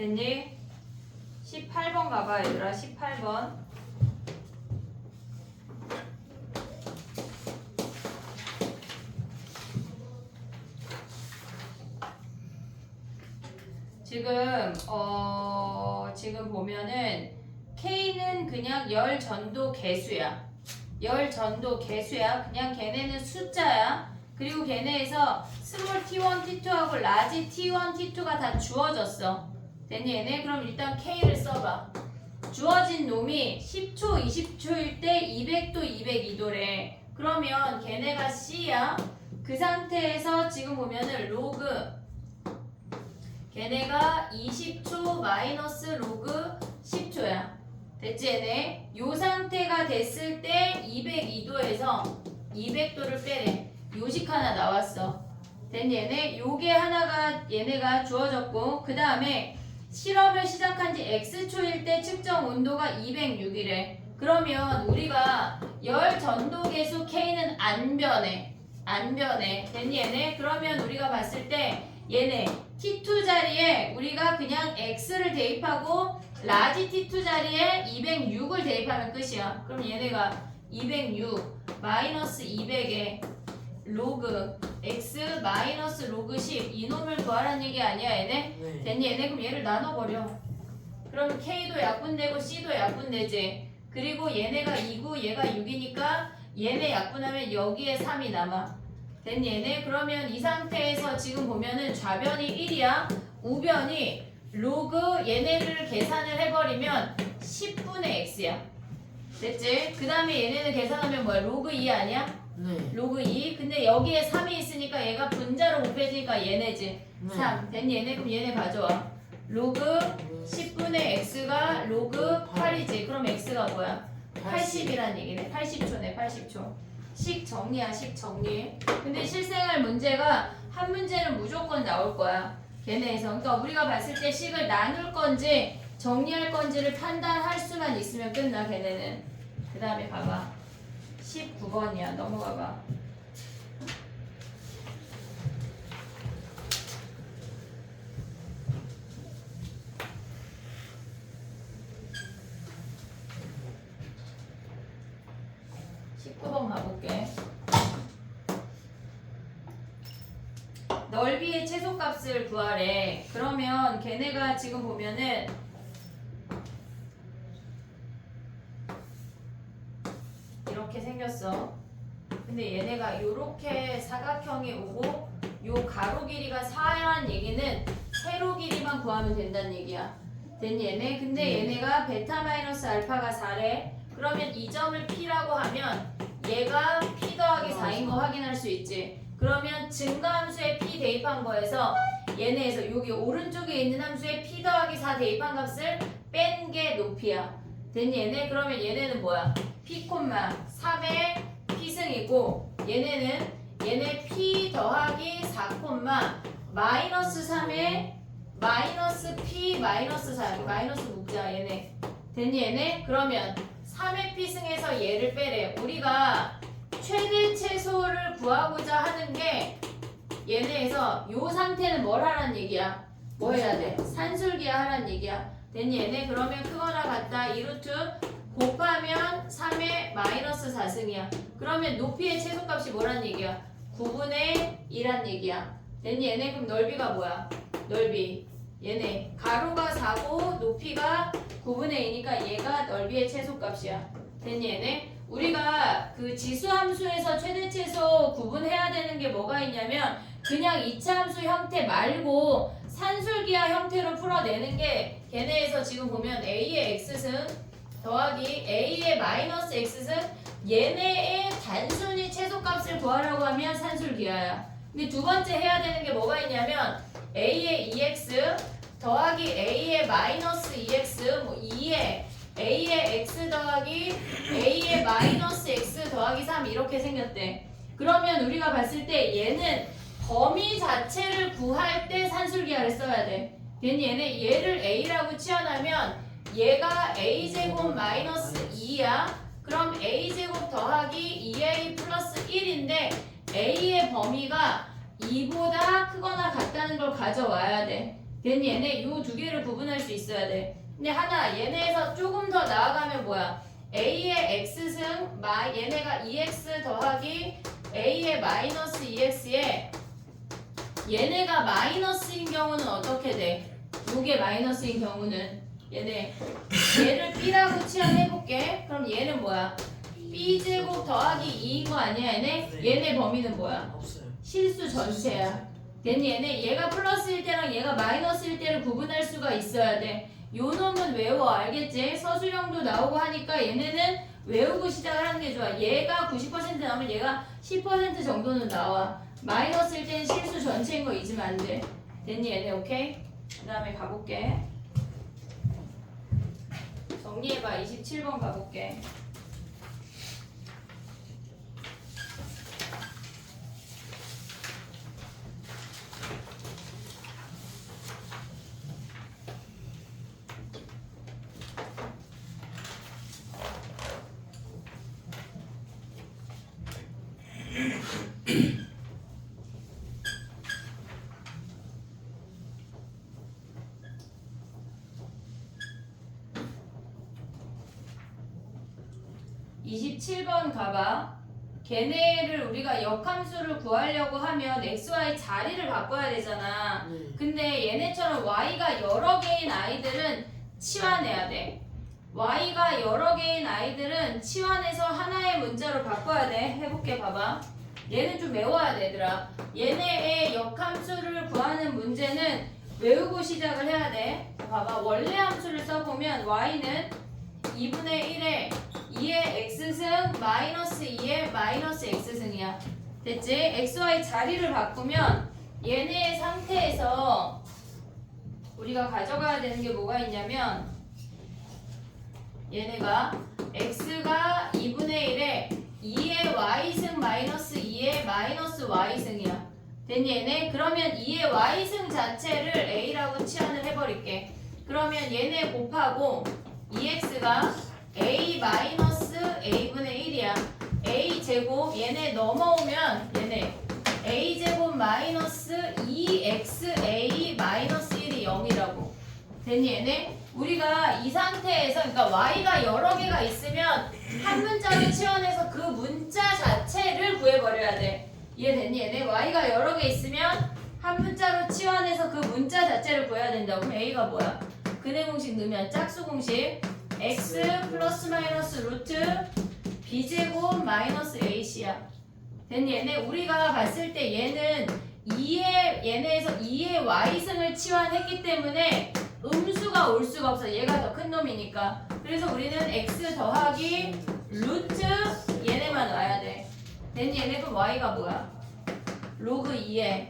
[SPEAKER 1] 됐니? 18번 가봐 얘들아. 18번. 지금 보면은 K는 그냥 열 전도 개수야. 열 전도 개수야. 그냥 걔네는 숫자야. 그리고 걔네에서 스몰 t1, t2하고 라지 t1, t2가 다 주어졌어. 됐니 얘네? 그럼 일단 K를 써봐. 주어진 놈이 10초, 20초일 때 200도, 202도래. 그러면 걔네가 C야. 그 상태에서 지금 보면은 로그 걔네가 20초 마이너스 로그 10초야. 됐지 얘네? 요 상태가 됐을 때 202도에서 200도를 빼래. 요식 하나 나왔어. 됐니 얘네? 요게 하나가 얘네가 주어졌고 그 다음에 실험을 시작한 지 X초일 때 측정 온도가 206이래. 그러면 우리가 열 전도 개수 K는 안 변해. 안 변해. 됐니 얘네? 그러면 우리가 봤을 때 얘네 T2 자리에 우리가 그냥 X를 대입하고 라지 T2 자리에 206을 대입하면 끝이야. 그럼 얘네가 206 마이너스 200에 로그 X 마이너스 로그 10 이놈을 구하라는 얘기 아니야 얘네?
[SPEAKER 2] 네.
[SPEAKER 1] 됐니 얘네? 그럼 얘를 나눠버려. 그럼 K도 약분되고 C도 약분되지. 그리고 얘네가 2고 얘가 6이니까 얘네 약분하면 여기에 3이 남아. 됐니 얘네? 그러면 이 상태에서 지금 보면은 좌변이 1이야. 우변이 로그 얘네를 계산을 해버리면 10분의 x야. 됐지? 그 다음에 얘네는 계산하면 뭐야? 로그 2 아니야?
[SPEAKER 2] 네.
[SPEAKER 1] 로그 2. 근데 여기에 3이 있으니까 얘가 분자로 곱해지니까 얘네지.
[SPEAKER 2] 네.
[SPEAKER 1] 3. 됐니 얘네? 그럼 얘네 가져와. 로그 10분의 x가 로그 8이지. 그럼 x가 뭐야? 80이란 얘기네. 80초네. 80초. 식 정리야. 식 정리. 근데 실생활 문제가 한 문제는 무조건 나올 거야. 걔네에서. 그러니까 우리가 봤을 때 식을 나눌 건지 정리할 건지를 판단할 수만 있으면 끝나. 걔네는. 그 다음에 봐봐. 19번이야. 넘어가봐. 번 가볼게. 넓이의 최소값을 구하래. 그러면 걔네가 지금 보면은 이렇게 생겼어. 근데 얘네가 요렇게 사각형이 오고 요 가로 길이가 4란 얘기는 세로 길이만 구하면 된다는 얘기야. 됐니 얘네? 근데 얘네가 베타 마이너스 알파가 4래. 그러면 이 점을 P라고 하면 얘가 P 더하기 4인 거 확인할 수 있지. 그러면 증가함수에 P 대입한 거에서 얘네에서 여기 오른쪽에 있는 함수에 P 더하기 4 대입한 값을 뺀 게 높이야. 됐니 얘네? 그러면 얘네는 뭐야? P, 3의 P승이고 얘네 P 더하기 4, 마이너스 3의 마이너스 P 마이너스 4 마이너스 묶자 얘네. 됐니 얘네? 그러면 3의 P승에서 얘를 빼래. 우리가 최대 최소를 구하고자 하는 게 얘네에서 요 상태는 뭘 하라는 얘기야? 뭐 해야 돼? 산술기하 하라는 얘기야. 됐니 얘네? 그러면 크거나 같다 2루트 곱하면 3의 마이너스 4승이야. 그러면 높이의 최소값이 뭐란 얘기야? 9분의 2란 얘기야. 됐니 얘네? 그럼 넓이가 뭐야? 넓이 얘네 가로가 4고 높이가 9분의 2니까 얘가 넓이의 최소값이야. 됐니 얘네? 우리가 그 지수함수에서 최대 최소 구분해야 되는 게 뭐가 있냐면 그냥 이차함수 형태 말고 산술기하 형태로 풀어내는 게 걔네에서 지금 보면 A의 X승 더하기 A의 마이너스 X승 얘네의 단순히 최소값을 구하라고 하면 산술기하야. 근데 두 번째 해야 되는 게 뭐가 있냐면 A의 2X 더하기 A의 마이너스 2X 뭐 2의 A의 X 더하기 A의 마이너스 X 더하기 3 이렇게 생겼대. 그러면 우리가 봤을 때 얘는 범위 자체를 구할 때 산술기하를 써야 돼. 괜히 얘를 A라고 치환하면 얘가 A제곱 마이너스 2야. 그럼 A제곱 더하기 2A 플러스 1인데 A의 범위가 2보다 크거나 같다는 걸 가져와야 돼. 괜히 얘네 요 두 개를 구분할 수 있어야 돼. 근데 하나 얘네에서 조금 더 나아가면 뭐야? A의 X승 얘네가 2X 더하기 A의 마이너스 2X에 얘네가 마이너스인 경우는 어떻게 돼? 요게 마이너스인 경우는 얘를 B라고 치환해볼게. 그럼 얘는 뭐야? B제곱 더하기 2인 거 아니야 얘네? 얘네 범위는 뭐야?
[SPEAKER 2] 없어요.
[SPEAKER 1] 실수 전체야. 됐니 얘네? 얘가 플러스일 때랑 얘가 마이너스일 때를 구분할 수가 있어야 돼. 요 놈은 외워. 알겠지? 서술형도 나오고 하니까 얘네는 외우고 시작을 하는 게 좋아. 얘가 90% 나오면 얘가 10% 정도는 나와. 마이너스일 때는 실수 전체인 거 잊으면 안 돼. 됐니 얘네? 오케이? 그 다음에 가볼게. 정리해봐. 27번 가볼게. (27번) 가봐. 걔네를 우리가 역함수를 구하려고 하면 xy 자리를 바꿔야 되잖아. 근데 얘네처럼 y가 여러 개인 아이들은 치환해야 돼. y가 여러 개인 아이들은 치환해서 하나의 문자로 바꿔야 돼. 해볼게. 봐봐. 얘는 좀 외워야 돼, 얘들아. 얘네의 역함수를 구하는 문제는 외우고 시작을 해야 돼. 봐봐. 원래 함수를 써보면 y는 2분의 1에 2의 x승 마이너스 2의 마이너스 x승이야. 됐지? xy 자리를 바꾸면 얘네의 상태에서 우리가 가져가야 되는 게 뭐가 있냐면 얘네가 x가 2분의 1에 2의 y승 마이너스 2의 마이너스 y승이야. 됐니 얘네? 그러면 2의 y승 자체를 a라고 치환을 해버릴게. 그러면 얘네 곱하고 2x가 a 마이너스 a분의 1이야. a 제곱 얘네 넘어오면 얘네 a 제곱 마이너스 2xa 마이너스 1이 0이라고. 됐니 얘네? 우리가 이 상태에서 그러니까 y가 여러 개가 있으면 한 문자로 치환해서 그 문자 자체를 구해버려야 돼. 이해됐니 얘네? y가 여러 개 있으면 한 문자로 치환해서 그 문자 자체를 구해야 된다고. 그럼 a가 뭐야? 근해 공식 넣으면 짝수 공식 x 플러스 마이너스 루트 b제곱 마이너스 ac야. 됐니 얘네? 우리가 봤을 때 얘는 2의 얘네에서 2의 y승을 치환했기 때문에 음수가 올 수가 없어. 얘가 더 큰 놈이니까. 그래서 우리는 x 더하기 루트 얘네만 와야 돼. 됐니 얘네? 그럼 y가 뭐야? 로그 2에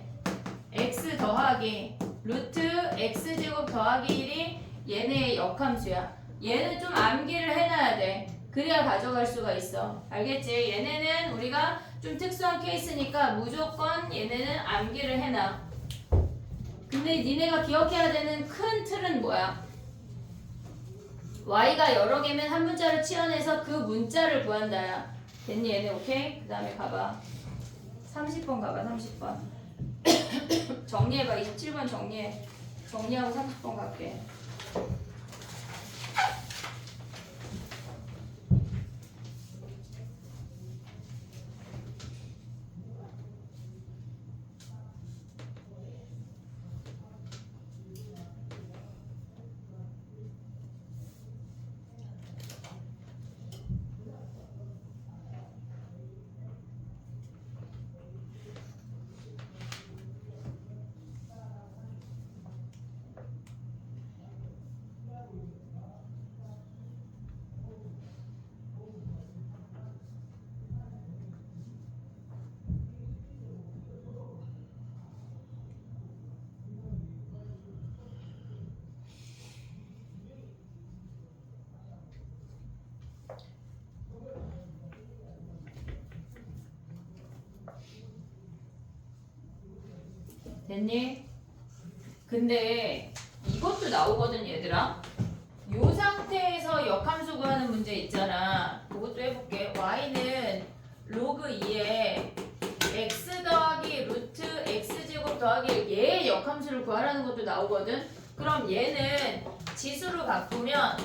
[SPEAKER 1] x 더하기 루트 x제곱 더하기 1이 얘네의 역함수야. 얘는 좀 암기를 해놔야 돼. 그래야 가져갈 수가 있어. 알겠지? 얘네는 우리가 좀 특수한 케이스니까 무조건 얘네는 암기를 해놔. 근데 니네가 기억해야 되는 큰 틀은 뭐야? y가 여러 개면 한 문자를 치환해서 그 문자를 구한다야. 됐니 얘네? 오케이? 그 다음에 가봐. 30번 가봐. 30번. 정리해봐. 27번 정리해. 정리하고 30번 갈게. 됐니? 근데 이것도 나오거든 얘들아. 요 상태에서 역함수 구하는 문제 있잖아. 그것도 해볼게. y는 로그 2에 x 더하기 루트 x제곱 더하기 얘의 역함수를 구하라는 것도 나오거든. 그럼 얘는 지수로 바꾸면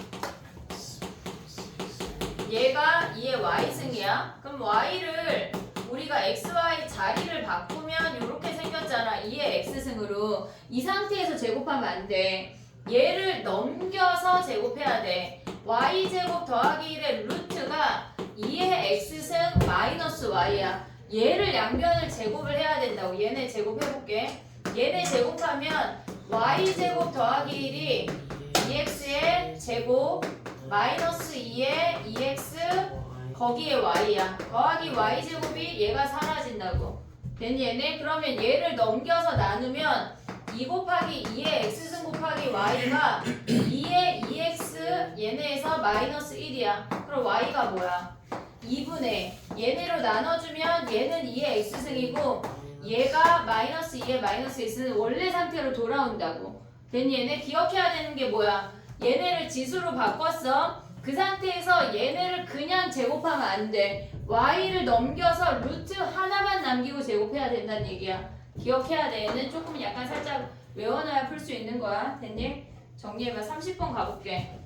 [SPEAKER 1] 얘가 2의 y승이야. 그럼 y를 우리가 xy 자리를 바꾸면 이렇게 생겼잖아. 2의 x승으로. 이 상태에서 제곱하면 안 돼. 얘를 넘겨서 제곱해야 돼. y제곱 더하기 1의 루트가 2의 x승 마이너스 y야. 얘를 양변을 제곱을 해야 된다고. 얘네 제곱해볼게. 얘네 제곱하면 y제곱 더하기 1이 2x의 제곱 마이너스 2의 2x 거기에 y야. 더하기 y제곱이 얘가 사라진다고. 됐니 얘네? 그러면 얘를 넘겨서 나누면 2 곱하기 2의 x승 곱하기 y가 2의 2x 얘네에서 마이너스 1이야. 그럼 y가 뭐야? 2분의 얘네로 나눠주면 얘는 2의 x승이고 얘가 마이너스 2의 마이너스 x는 원래 상태로 돌아온다고. 됐니 얘네? 기억해야 되는 게 뭐야? 얘네를 지수로 바꿨어. 그 상태에서 얘네를 그냥 제곱하면 안 돼. y를 넘겨서 루트 하나만 남기고 제곱해야 된다는 얘기야. 기억해야 돼. 얘는 조금 약간 살짝 외워놔야 풀 수 있는 거야. 됐니? 정리해봐. 30번 가볼게.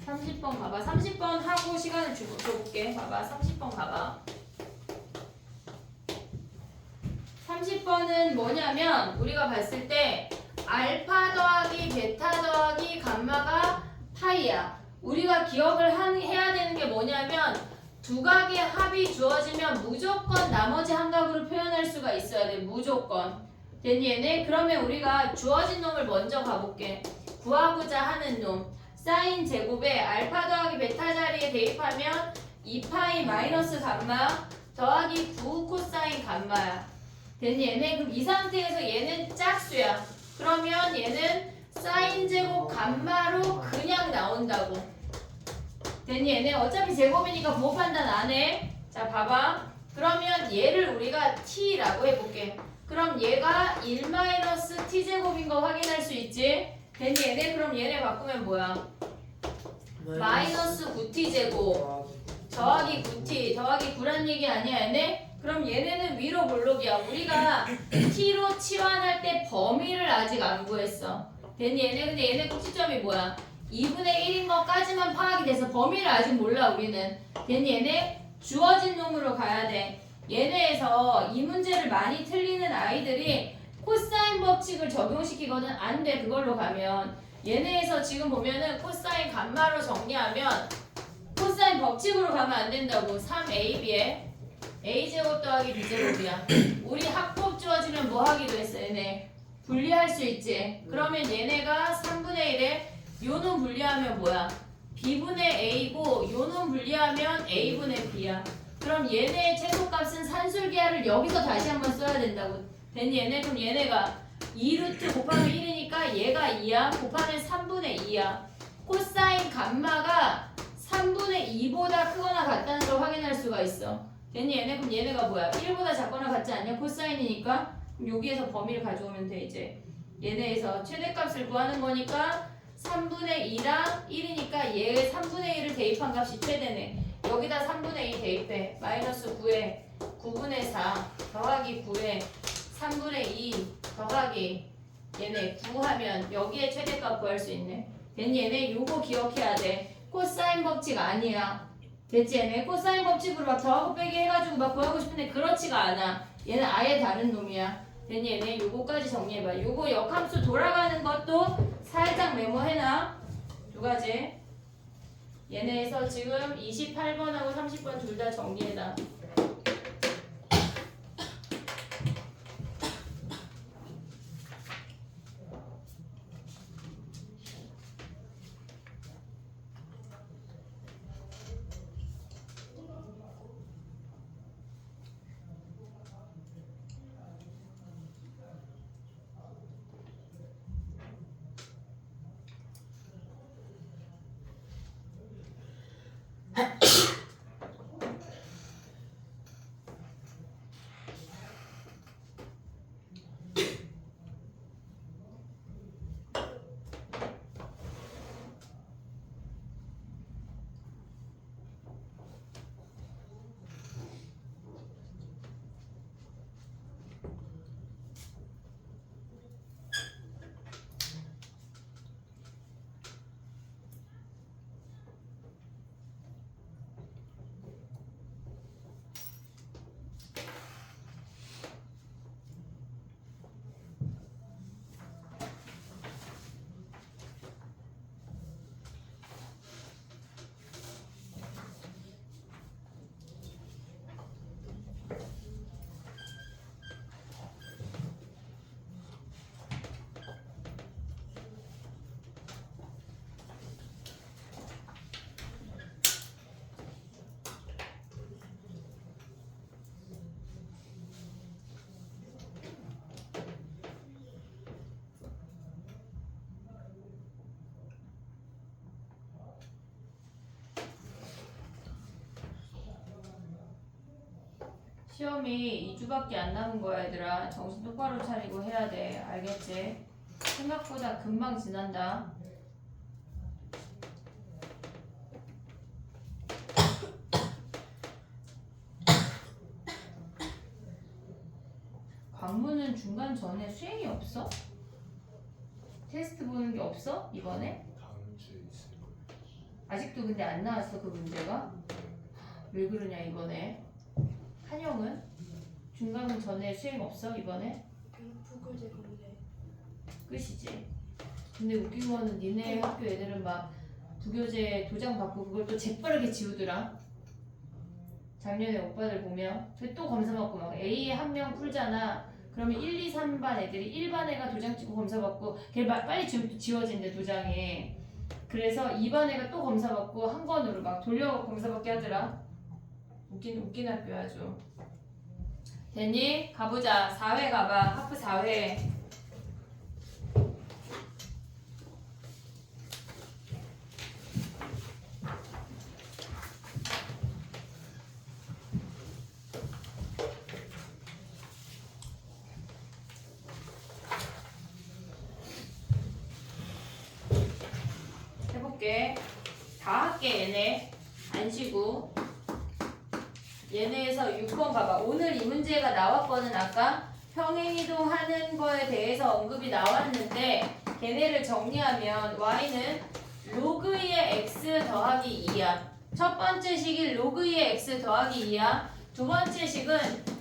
[SPEAKER 1] 30번 가봐. 30번 하고 시간을 줘볼게. 봐봐. 30번 가봐. 30번은 뭐냐면 우리가 봤을 때 알파 더하기 베타 더하기 감마가 파이야. 우리가 기억을 해야 되는 게 뭐냐면 두 각의 합이 주어지면 무조건 나머지 한 각으로 표현할 수가 있어야 돼. 무조건. 됐니 얘네? 그러면 우리가 주어진 놈을 먼저 가볼게. 구하고자 하는 놈. 사인 제곱에 알파 더하기 베타 자리에 대입하면 2파이 마이너스 감마 더하기 9 코사인 감마야. 됐니 얘네? 그럼 이 상태에서 얘는 짝수야. 그러면 얘는 사인 제곱 감마로 그냥 나온다고. 됐니 얘네? 어차피 제곱이니까 부호 판단 안 해. 자 봐봐. 그러면 얘를 우리가 t라고 해볼게. 그럼 얘가 1-t제곱인 거 확인할 수 있지? 됐니 얘네? 그럼 얘네 바꾸면 뭐야? 마이너스 9t제곱 더하기 9t 더하기 9란 얘기 아니야 얘네? 그럼 얘네는 위로 볼록이야. 우리가 t로 치환할 때 범위를 아직 안 구했어. 됐니 얘네? 근데 얘네 꼭지점이 뭐야? 2분의 1인 것까지만 파악이 돼서 범위를 아직 몰라 우리는. 됐니 얘네? 주어진 놈으로 가야 돼. 얘네에서 이 문제를 많이 틀리는 아이들이 코사인 법칙을 적용시키거든. 안 돼. 그걸로 가면 얘네에서 지금 보면은 코사인 감마로 정리하면 코사인 법칙으로 가면 안 된다고. 3ab에 a제곱 더하기 b제곱이야. 우리 합법 주어지면 뭐 하기로 했어 얘네? 분리할 수 있지. 그러면 얘네가 3분의 1에 요놈 분리하면 뭐야? b분의 a고 요놈 분리하면 a분의 b야. 그럼 얘네의 최소값은 산술기하를 여기서 다시 한번 써야 된다고. 됐니 얘네? 그럼 얘네가 2루트 곱하면 1이니까 얘가 2야. 곱하면 3분의 2야. 코사인 감마가 3분의 2보다 크거나 같다는 걸 확인할 수가 있어. 됐니 얘네? 그럼 얘네가 뭐야? 1보다 작거나 같지 않냐? 코사인이니까. 그럼 여기에서 범위를 가져오면 돼 이제. 얘네에서 최대값을 구하는 거니까 3분의 2랑 1이니까 얘의 3분의 1을 대입한 값이 최대네. 여기다 3분의 2 대입해. 마이너스 9에 9분의 4 더하기 9에 3분의 2 더하기 얘네 9 하면 여기에 최대값 구할 수 있네. 됐니 얘네? 요거 기억해야 돼. 코사인 법칙 아니야. 됐지 얘네? 코사인 법칙으로 막 더하고 빼기 해가지고 막 구하고 싶은데 그렇지가 않아. 얘는 아예 다른 놈이야. 됐니 얘네? 요거까지 정리해봐. 요거 역함수 돌아가는 것도 살짝 메모해놔. 두 가지. 얘네에서 지금 28번하고 30번 둘 다 정리해놔. 시험이 2주밖에 안 남은 거야 얘들아. 정신 똑바로 차리고 해야 돼. 알겠지? 생각보다 금방 지난다. 광문은 중간 전에 수행이 없어? 테스트 보는 게 없어? 이번에?
[SPEAKER 3] 다음 주에 있을 거예요.
[SPEAKER 1] 아직도 근데 안 나왔어 그 문제가? 왜 그러냐 이번에? 한영은? 중간 전에 수행 없어 이번에?
[SPEAKER 4] 부글제 건데.
[SPEAKER 1] 끝이지. 근데 웃긴 거는 니네 학교 애들은 막 부교재 도장 받고 그걸 또 재빠르게 지우더라. 작년에 오빠들 보면 또 검사받고 막 A에 한 명 풀잖아. 그러면 1, 2, 3반 애들이 1반 애가 도장 찍고 검사받고 걔 빨리 지워진대 도장에. 그래서 2반 애가 또 검사받고 한 권으로 막 돌려 검사받게 하더라. 웃긴 학교야 아주. 됐니? 가보자. 4회 가봐. 하프 4회. 해볼게. 다 할게 얘네. 안 쉬고. 얘네에서 6번 봐봐. 오늘 이 문제가 나왔거든. 아까 평행이동하는 거에 대해서 언급이 나왔는데 걔네를 정리하면 y는 로그 2의 x 더하기 2야. 첫 번째 식이 로그 2의 x 더하기 2야. 두 번째 식은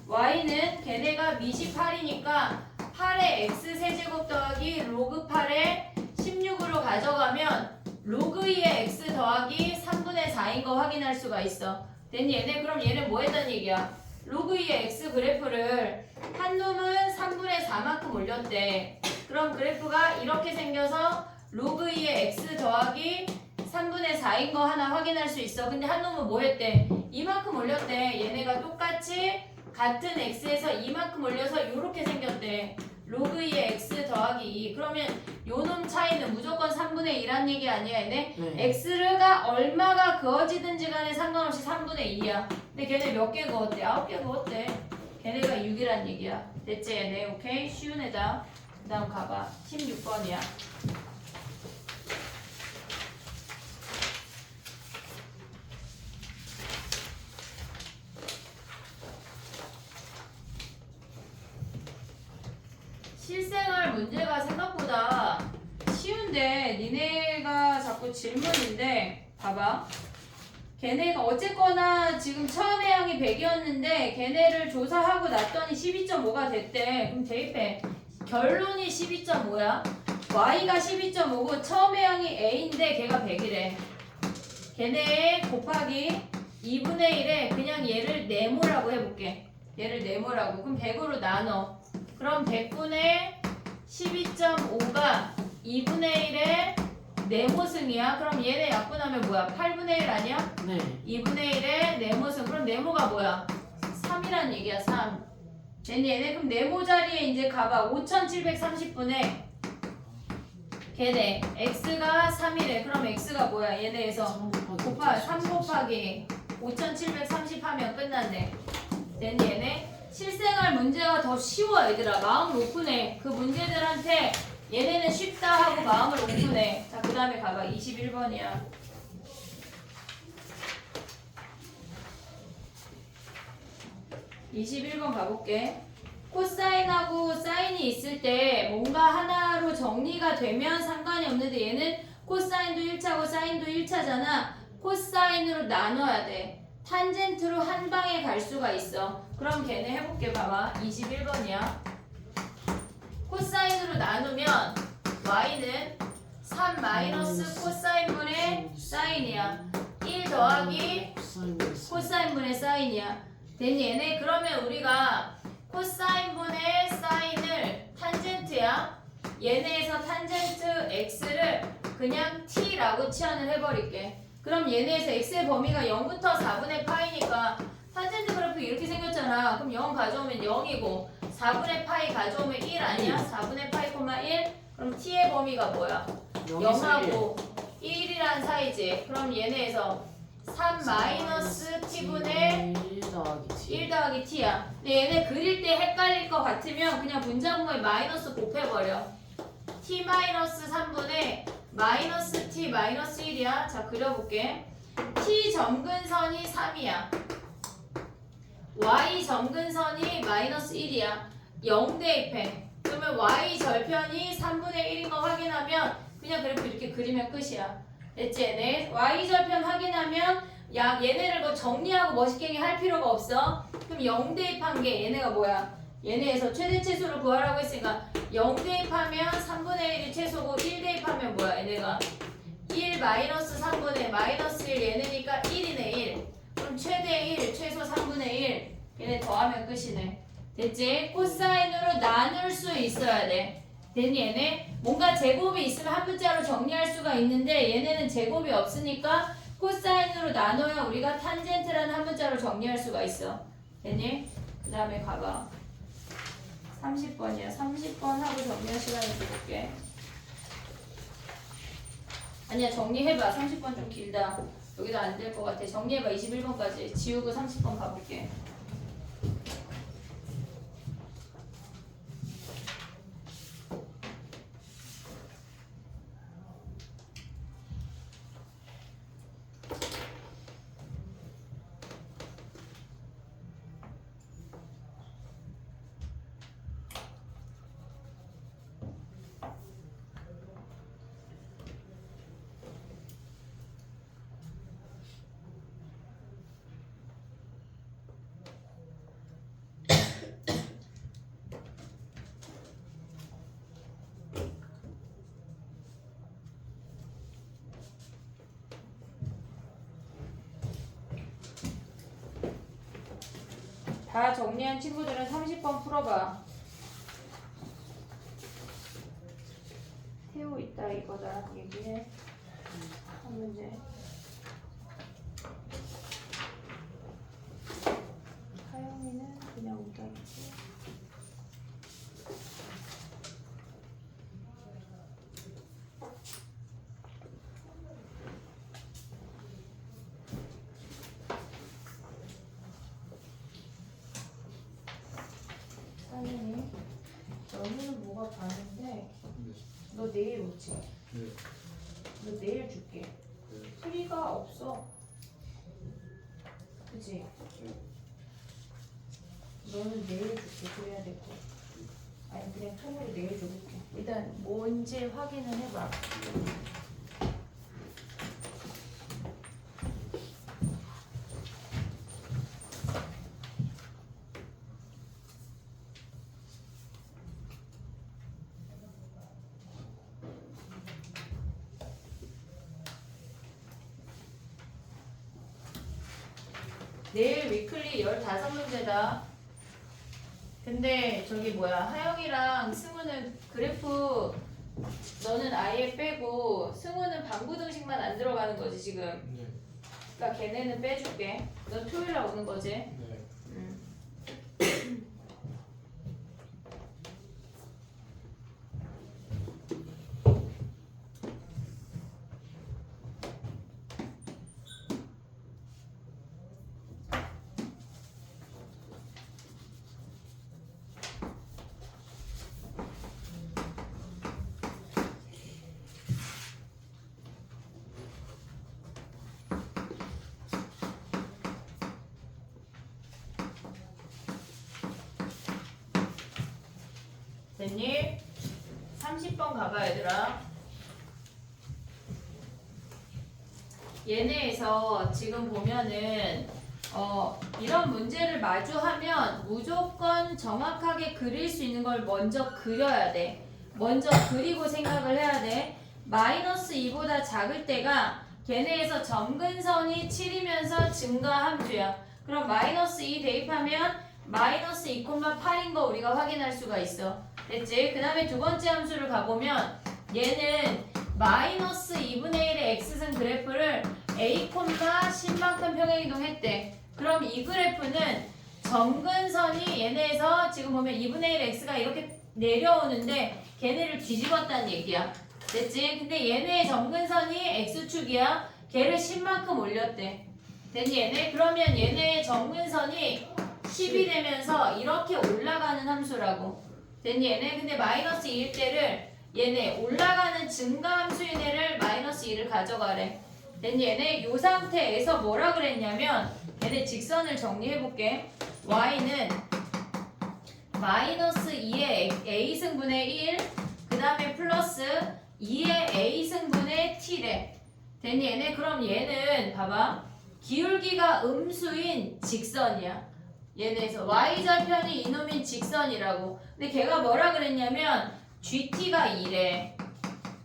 [SPEAKER 1] y는 걔네가 미시 8이니까 8의 x 세제곱 더하기 로그 8의 16으로 가져가면 로그 2의 x 더하기 3분의 4인 거 확인할 수가 있어. 됐니? 얘네 그럼 얘는 뭐 했단 얘기야? 로그 2의 x 그래프를 한 놈은 3분의 4만큼 올렸대. 그럼 그래프가 이렇게 생겨서 로그 2의 x 더하기 3분의 4인 거 하나 확인할 수 있어. 근데 한 놈은 뭐 했대? 이만큼 올렸대. 얘네가 똑같이 같은 x에서 이만큼 올려서 이렇게 생겼대. 로그 2의 x 더하기 2. 그러면 요놈 차이는 무조건 3분의 1한 얘기 아니야 얘네?
[SPEAKER 2] 네.
[SPEAKER 1] x가 얼마가 그어지든지 간에 상관없이 3분의 2야. 근데 걔네 몇 개 그었대? 9개 그었대. 걔네가 6이란 얘기야. 됐지 얘네? 오케이? 쉬운 애다. 그 다음 가봐. 16번이야. 실생활 문제가 생각보다 쉬운데 니네가 자꾸 질문인데 봐봐. 걔네가 어쨌거나 지금 처음 해양이 100이었는데 걔네를 조사하고 났더니 12.5가 됐대. 그럼 대입해. 결론이 12.5야. y가 12.5고 처음 해양이 a인데 걔가 100이래. 걔네 곱하기 2분의 1에 그냥 얘를 네모라고 해볼게. 얘를 네모라고. 그럼 100으로 나눠. 그럼 100분의 12.5가 2분의 1의 네모승이야. 그럼 얘네 약분하면 뭐야? 8분의 1 아니야?
[SPEAKER 2] 네.
[SPEAKER 1] 2분의 1의 네모승. 그럼 네모가 뭐야? 3이란 얘기야. 3. 얘네 그럼 네모 자리에 이제 가봐. 5730분의 걔네 x가 3이래. 그럼 x가 뭐야? 얘네에서 3 곱하기 5730 하면 끝났네. 됐니 얘네? 실생활 문제가 더 쉬워 얘들아. 마음을 오픈해. 그 문제들한테 얘네는 쉽다 하고 마음을 오픈해. 자, 그 다음에 가봐. 21번이야. (21번) 가볼게. 코사인하고 사인이 있을 때 뭔가 하나로 정리가 되면 상관이 없는데 얘는 코사인도 1차고 사인도 1차잖아. 코사인으로 나눠야 돼. 탄젠트로 한 방에 갈 수가 있어. 그럼 걔네 해볼게. 봐봐. 21번이야. 코사인으로 나누면 y는 3 마이너스 코사인분의 사인이야. 1 더하기 코사인분의 사인이야. 됐니 얘네? 그러면 우리가 코사인분의 사인을 탄젠트야. 얘네에서 탄젠트 x를 그냥 t라고 치환을 해버릴게. 그럼 얘네에서 x의 범위가 0부터 4분의 파이니까 탄젠트 그래프 이렇게 생겼잖아. 그럼 0 가져오면 0이고 4분의 파이 가져오면 1 아니야? 4분의 파이, 1? 그럼 t의 범위가 뭐야? 0하고 1이란 사이지. 그럼 얘네에서 3 마이너스 t분의 1 더하기 t야. 근데 얘네 그릴 때 헷갈릴 것 같으면 그냥 분자분모에 마이너스 곱해버려. t 마이너스 3분의 마이너스 t 마이너스 1이야. 자, 그려볼게. t 점근선이 3이야. y 점근선이 마이너스 1이야. 0 대입해. 그러면 y 절편이 3분의 1인 거 확인하면 그냥 그래프 이렇게 그리면 끝이야. 됐지 얘네? y 절편 확인하면 야 얘네를 뭐 정리하고 멋있게 할 필요가 없어. 그럼 0 대입한 게 얘네가 뭐야? 얘네에서 최대치수를 구하라고 했으니까 0 대입하면 3분의 1이 최소고 1 대입하면 뭐야? 얘네가 1 마이너스 3분의 마이너스 1 얘네니까 1이네 1. 그럼 최대 1, 최소 3분의 1 얘네 더하면 끝이네. 됐지? 코사인으로 나눌 수 있어야 돼. 됐니 얘네? 뭔가 제곱이 있으면 한 문자로 정리할 수가 있는데 얘네는 제곱이 없으니까 코사인으로 나눠야 우리가 탄젠트라는 한 문자로 정리할 수가 있어. 됐니? 그 다음에 가봐. 30번이야. 30번 하고 정리할 시간을 줘볼게. 아니야, 정리해봐. 30번 좀 길다. 여기도 안 될 것 같아. 정리해봐. 21번까지. 지우고 30번 가볼게. 다 정리한 친구들은 30번 풀어봐. 태우 있다 이거다 얘기해. 한 문제. 하영이는 그냥 오답이지. 하영이, 너는 뭐가 가는데 너 내일 오지?
[SPEAKER 3] 네.
[SPEAKER 1] 너 내일 줄게. 프리가 없어. 그치? 너는 내일 줄게. 그래야 될 거. 아니 그냥 통으로 내일 줘볼게. 일단 뭔지 확인을 해봐. 내일 위클리 15문제다. 근데 저기 뭐야, 하영이랑 승우는 그래프 너는 아예 빼고 승우는 방구등식만 안 들어가는 거지 지금.
[SPEAKER 3] 네.
[SPEAKER 1] 그러니까 걔네는 빼줄게. 너 토요일에 오는 거지?
[SPEAKER 3] 네.
[SPEAKER 1] 됐니? 30번 가봐 얘들아. 얘네에서 지금 보면은 이런 문제를 마주하면 무조건 정확하게 그릴 수 있는 걸 먼저 그려야 돼. 먼저 그리고 생각을 해야 돼. 마이너스 2보다 작을 때가 걔네에서 점근선이 7이면서 증가 함수야. 그럼 마이너스 2 대입하면 마이너스 2,8인 거 우리가 확인할 수가 있어. 됐지? 그 다음에 두 번째 함수를 가보면 얘는 마이너스 2분의 1의 x승 그래프를 a, 10만큼 평행이동했대. 그럼 이 그래프는 점근선이 얘네에서 지금 보면 2분의 1 x가 이렇게 내려오는데 걔네를 뒤집었다는 얘기야. 됐지? 근데 얘네의 점근선이 x축이야. 걔를 10만큼 올렸대. 됐니 얘네? 그러면 얘네의 점근선이 10이 되면서 이렇게 올라가는 함수라고. 됐니 얘네? 근데 마이너스 2일 때를 얘네 올라가는 증가 함수인 애를 마이너스 2를 가져가래. 됐니 얘네? 요 상태에서 뭐라 그랬냐면 얘네 직선을 정리해볼게. y는 마이너스 2의 a승분의 1 그 다음에 플러스 2의 a승분의 t래. 됐니 얘네? 그럼 얘는 봐봐. 기울기가 음수인 직선이야. 얘네에서 y절편이 이놈인 직선이라고. 근데 걔가 뭐라 그랬냐면 gt가 2래.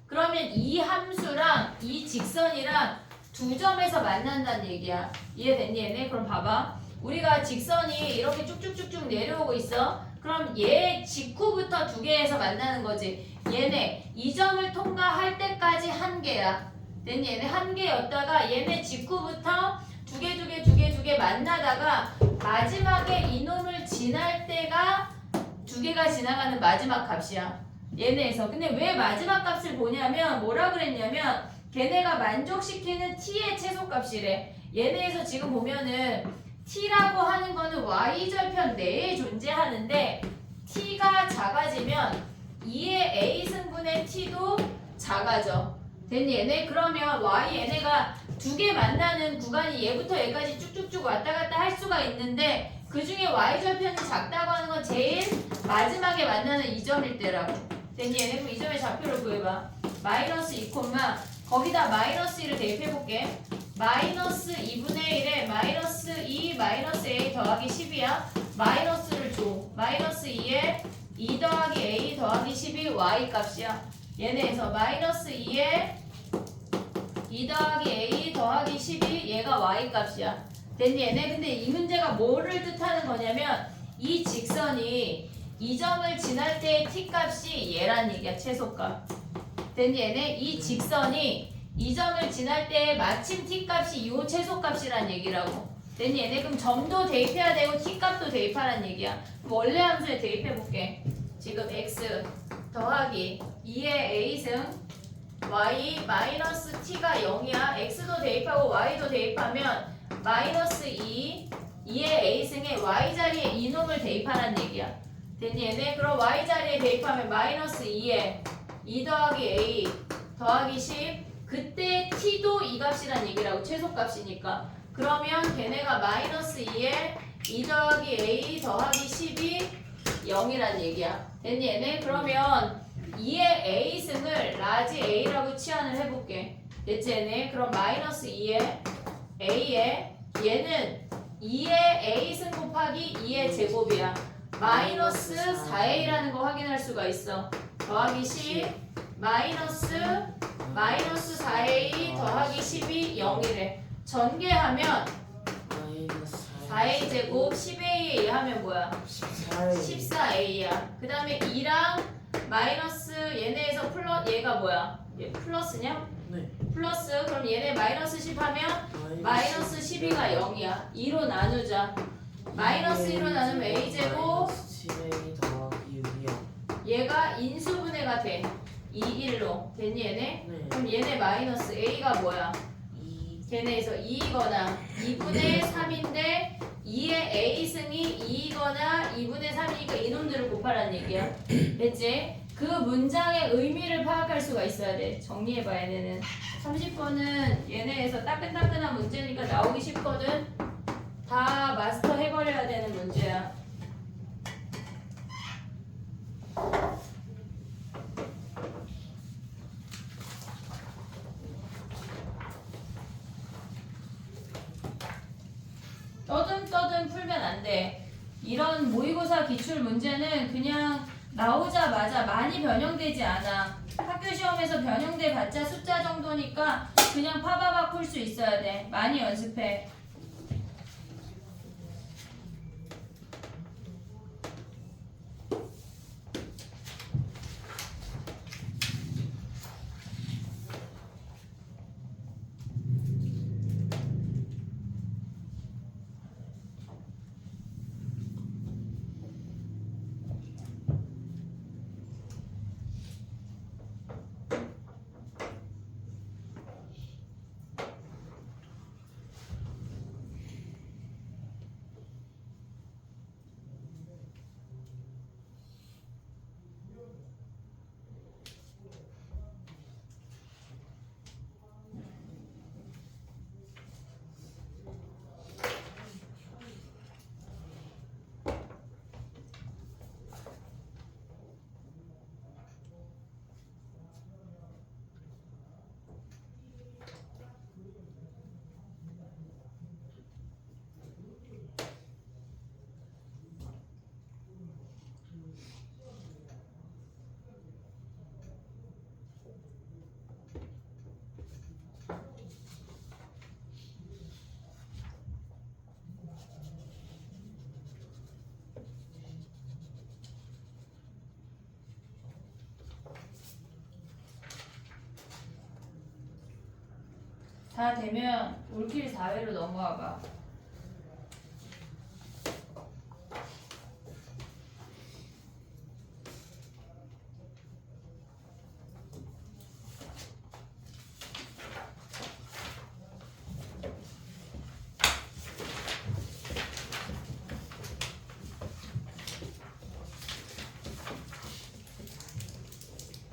[SPEAKER 1] 그러면 이 함수랑 이 직선이랑 두 점에서 만난다는 얘기야. 이해됐니 얘네? 그럼 봐봐. 우리가 직선이 이렇게 쭉쭉쭉쭉 내려오고 있어. 그럼 얘 직후부터 두 개에서 만나는 거지. 얘네 이 점을 통과할 때까지 한 개야. 됐니? 얘네 한 개였다가 얘네 직후부터 두 개 만나다가 마지막에 이놈을 지날 때가 두 개가 지나가는 마지막 값이야. 얘네에서. 근데 왜 마지막 값을 보냐면 뭐라 그랬냐면 걔네가 만족시키는 t의 최소값이래. 얘네에서 지금 보면은 t라고 하는 거는 y절편 내에 존재하는데 t가 작아지면 2의 a 승분의 t도 작아져. 됐니 얘네? 그러면 y 얘네가 두 개 만나는 구간이 얘부터 얘까지 쭉쭉쭉 왔다 갔다 할 수가 있는데 그 중에 y절편이 작다고 하는 건 제일 마지막에 만나는 이 점일 때라고. 됐니 얘네? 그럼 이 점의 좌표를 구해봐. 마이너스 2 거기다 마이너스 1을 대입해볼게. 마이너스 2분의 1에 마이너스 2 마이너스 a 더하기 10이야. 마이너스를 줘. 마이너스 2에 2 더하기 a 더하기 10이 y 값이야. 얘네에서 마이너스 2에 2 더하기 a 더하기 10이 얘가 y 값이야. 됐니 얘네? 근데 이 문제가 뭐를 뜻하는 거냐면 이 직선이 이 점을 지날 때의 t 값이 얘란 얘기야. 최소값. 됐니 얘네? 이 직선이 이 점을 지날 때 마침 t 값이 요 최소값이란 얘기라고. 됐니 얘네? 그럼 점도 대입해야 되고 t 값도 대입하란 얘기야. 그럼 원래 함수에 대입해볼게. 지금 x 더하기 2의 a승 y 마이너스 t가 0이야. x도 대입하고 y도 대입하면 마이너스 2 2의 a승에 y 자리에 이놈을 대입하란 얘기야. 됐니 얘네? 그럼 y 자리에 대입하면 마이너스 2에 2 더하기 a 더하기 10 그때 t도 이 값이란 얘기라고. 최소값이니까. 그러면 걔네가 마이너스 2에 2 더하기 a 더하기 10이 0이란 얘기야. 됐니 얘네? 그러면 2의 a승을 라지 a라고 치환을 해볼게. 됐지 얘네? 그럼 마이너스 2의 a에 얘는 2의 a승 곱하기 2의 제곱이야. 마이너스 4a라는 거 확인할 수가 있어. 더하기 10 마이너스 4a 더하기 10이 0이래. 전개하면 4a 제곱 10a 하면 뭐야? 14a야. 그 다음에 2랑 마이너스 얘네에서 플러스 얘가 뭐야? 얘 플러스냐?
[SPEAKER 2] 네.
[SPEAKER 1] 플러스 그럼 얘네 마이너스 10 하면 마이너스 12가 0이야. 2로 나누자. 마이너스 1로 나누면 a 제곱
[SPEAKER 2] 7a 더하기 6이요.
[SPEAKER 1] 얘가 인수분해가 돼. 2, 1로. 됐니 얘네?
[SPEAKER 2] 네.
[SPEAKER 1] 그럼 얘네 마이너스 a가 뭐야?
[SPEAKER 2] 2
[SPEAKER 1] 걔네에서 2이거나 2분의 3인데 2의 a승이 2이거나 2분의 3이니까 이놈들을 곱하라는 얘기야. 됐지? 그 문장의 의미를 파악할 수가 있어야 돼. 정리해봐 얘네는. 30번은 얘네에서 따끈따끈한 문제니까 나오기 쉽거든. 다 마스터 해버려야 되는 문제야. 떠듬떠듬 풀면 안 돼. 이런 모의고사 기출 문제는 그냥 나오자마자 많이 변형되지 않아. 학교 시험에서 변형돼 봤자 숫자 정도니까 그냥 파바박 풀 수 있어야 돼. 많이 연습해. 다 되면 올킬 4회로 넘어와 봐.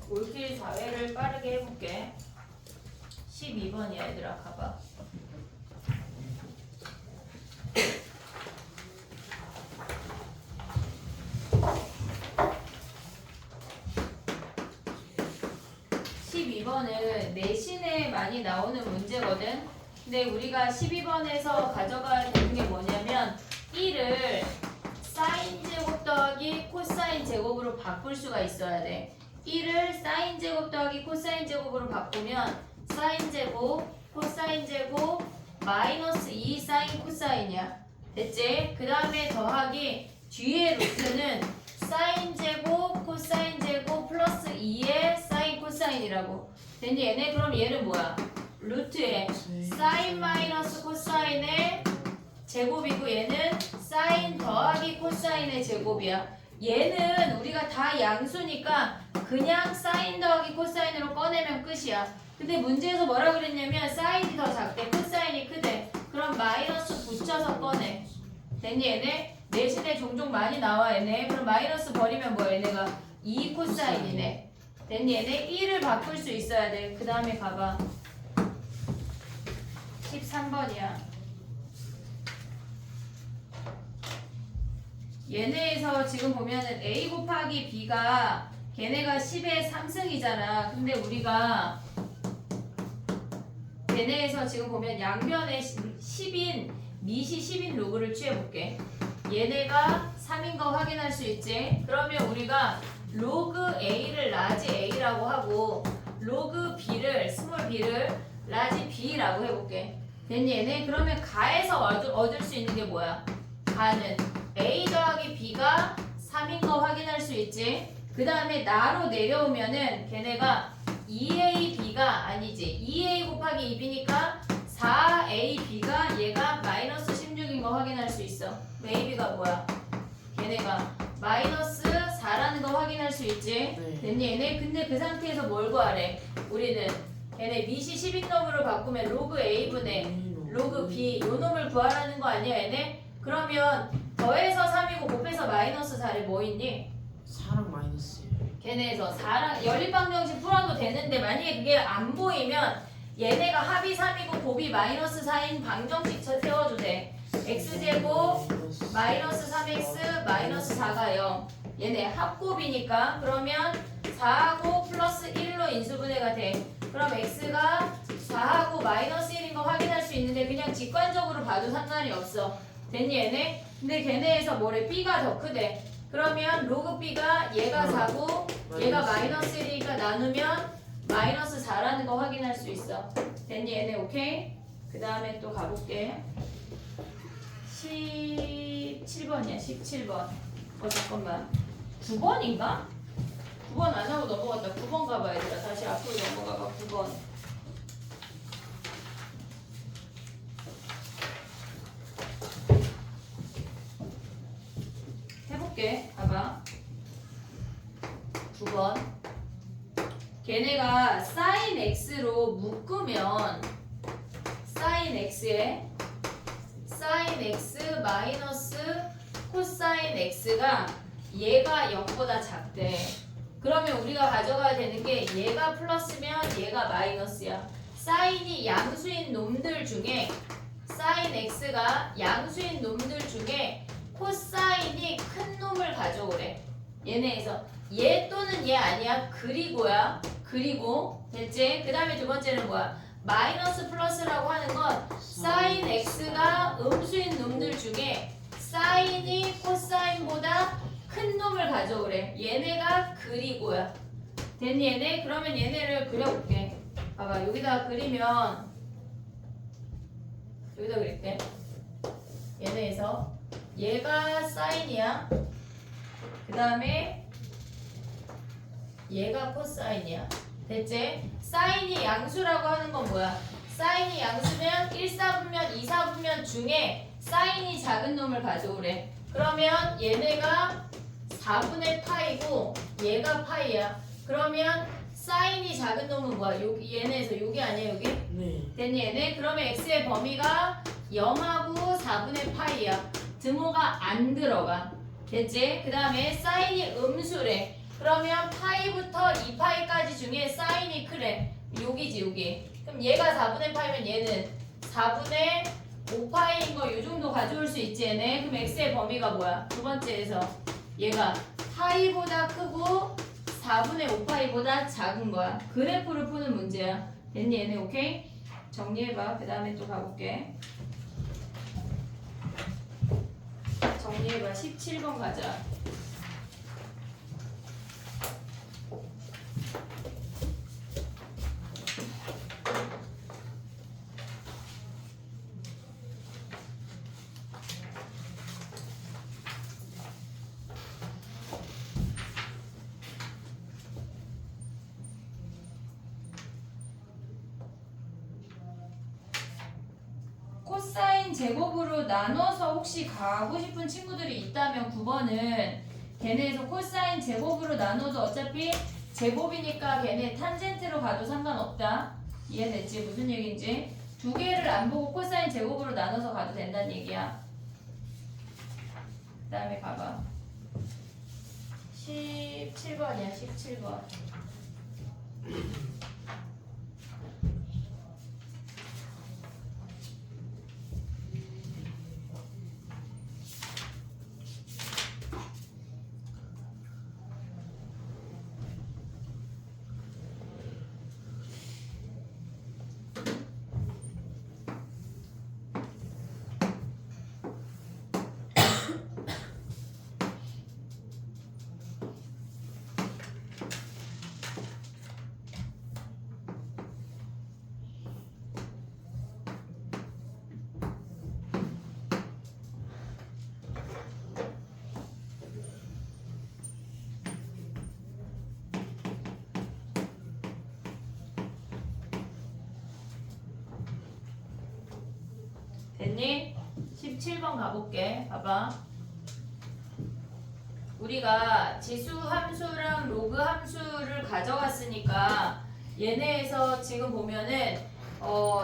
[SPEAKER 1] 올킬 4회를 빠르게 해볼게. 12번이야 얘들아 가봐. (12번은) 내신에 많이 나오는 문제거든. 근데 우리가 12번에서 가져가야 되는 게 뭐냐면 1을 사인 제곱 더하기 코사인 제곱으로 바꿀 수가 있어야 돼. 1을 사인 제곱 더하기 코사인 제곱으로 바꾸면 사인 제곱, 코사인 제곱, 마이너스 2 사인 코사인이야. 됐지? 그 다음에 더하기 뒤에 루트는 사인 제곱, 코사인 제곱 플러스 2의 사인 코사인이라고. 됐니? 얘네 그럼 얘는 뭐야? 루트에 사인 마이너스 코사인의 제곱이고 얘는 사인 더하기 코사인의 제곱이야. 얘는 우리가 다 양수니까 그냥 사인 더하기 코사인으로 꺼내면 끝이야. 근데 문제에서 뭐라 그랬냐면 사인이 더 작대, 코사인이 크대. 그럼 마이너스 붙여서 꺼내. 됐니 얘네? 내신에 종종 많이 나와 얘네. 그럼 마이너스 버리면 뭐야 얘네가? 2 코사인이네. 됐니 얘네? 1을 바꿀 수 있어야 돼. 그 다음에 가봐. 13번이야. 얘네에서 지금 보면은 A 곱하기 B가 걔네가 10의 3승이잖아. 근데 우리가 걔네에서 지금 보면 양변에 10인 미시 10인 로그를 취해볼게. 얘네가 3인 거 확인할 수 있지. 그러면 우리가 로그 A를 라지 A라고 하고 로그 B를 스몰 B를 라지 B라고 해볼게. 됐니 얘네? 그러면 가에서 얻을 수 있는 게 뭐야? 가는 A 더하기 B가 3인 거 확인할 수 있지. 그 다음에 나로 내려오면은 걔네가 2AB가 아니지. 2A 곱하기 2B니까 4AB가 얘가 마이너스 16인 거 확인할 수 있어. AB가 뭐야? 걔네가 마이너스 4라는 거 확인할 수 있지.
[SPEAKER 2] 네.
[SPEAKER 1] 됐니 얘네? 근데 그 상태에서 뭘 구하래? 우리는 걔네 미시 10인 놈으로 바꾸면 로그 A분의 로그 B 요 놈을 구하라는 거 아니야 얘네? 그러면 더해서 3이고 곱해서 마이너스 4를 뭐 있니?
[SPEAKER 2] 4랑 마이너스
[SPEAKER 1] 걔네에서 4랑 연립방정식 풀어도 되는데 만약에 그게 안 보이면 얘네가 합이 3이고 곱이 마이너스 4인 방정식 세워도 돼. x제곱 마이너스 3x 마이너스 4가 0. 얘네 합곱이니까 그러면 4하고 플러스 1로 인수분해가 돼. 그럼 x가 4하고 마이너스 1인 거 확인할 수 있는데 그냥 직관적으로 봐도 상관이 없어. 됐니 얘네? 근데 걔네에서 뭐래? b가 더 크대. 그러면 로그 b가 얘가 4고 얘가 마이너스 1이니까 나누면 마이너스 4라는 거 확인할 수 있어. 됐니 얘네? 오케이? 그 다음에 또 가볼게. 17번이야 17번. 잠깐만 9번인가? 9번 안 하고 넘어갔다. 9번 가봐 얘들아. 다시 앞으로 넘어가봐. 9번. 해볼게. 봐봐. 9번. 걔네가 sin x로 묶으면 sin x에 sin x 마이너스 코사인 x가 얘가 0보다 작대. 그러면 우리가 가져가야 되는 게 얘가 플러스면 얘가 마이너스야. 사인이 양수인 놈들 중에 sin x가 양수인 놈들 중에 코사인이 큰 놈을 가져오래. 얘네에서 얘 또는 얘 아니야. 그리고야. 그리고 됐지? 그 다음에 두 번째는 뭐야? 마이너스 플러스라고 하는 건 sin x가 음수인 놈들 중에 사인이 코사인보다 큰 놈을 가져오래. 얘네가 그리고야. 됐니 얘네? 그러면 얘네를 그려볼게. 봐봐 여기다가 그리면 여기다 그릴게. 얘네에서 얘가 사인이야. 그 다음에 얘가 코사인이야. 됐지? 사인이 양수라고 하는 건 뭐야? 사인이 양수면 1, 4분면, 2, 4분면 중에 사인이 작은 놈을 가져오래. 그러면 얘네가 4분의 파이고 얘가 파이야. 그러면 사인이 작은 놈은 뭐야? 여기 얘네에서 여기 아니야 여기?
[SPEAKER 2] 네.
[SPEAKER 1] 됐니 얘네? 그러면 x의 범위가 0하고 4분의 파이야. 등호가 안 들어가. 됐지? 그 다음에 사인이 음수래. 그러면 파이부터 2파이까지 중에 사인이 크래. 여기지 여기. 그럼 얘가 4분의 파이면 얘는 4분의 5파이인 거 요 정도 가져올 수 있지 얘네. 그럼 x의 범위가 뭐야? 두 번째에서 얘가 파이보다 크고 4분의 5파이보다 작은 거야. 그래프를 푸는 문제야. 됐니 얘네? 오케이? 정리해봐. 그 다음에 또 가볼게. 정리해봐. 17번 가자. 코사인 제곱으로 나눠서 혹시 가고 싶은 친구들이 있다면 9번은 걔네에서 코사인 제곱으로 나눠도 어차피 제곱이니까 걔네 탄젠트로 가도 상관없다. 이해됐지? 무슨 얘기인지? 두 개를 안 보고 코사인 제곱으로 나눠서 가도 된다는 얘기야. 그 다음에 봐봐. 17번이야 17번. 됐니? 17번 가볼게. 봐봐. 우리가 지수 함수랑 로그 함수를 가져갔으니까 얘네에서 지금 보면은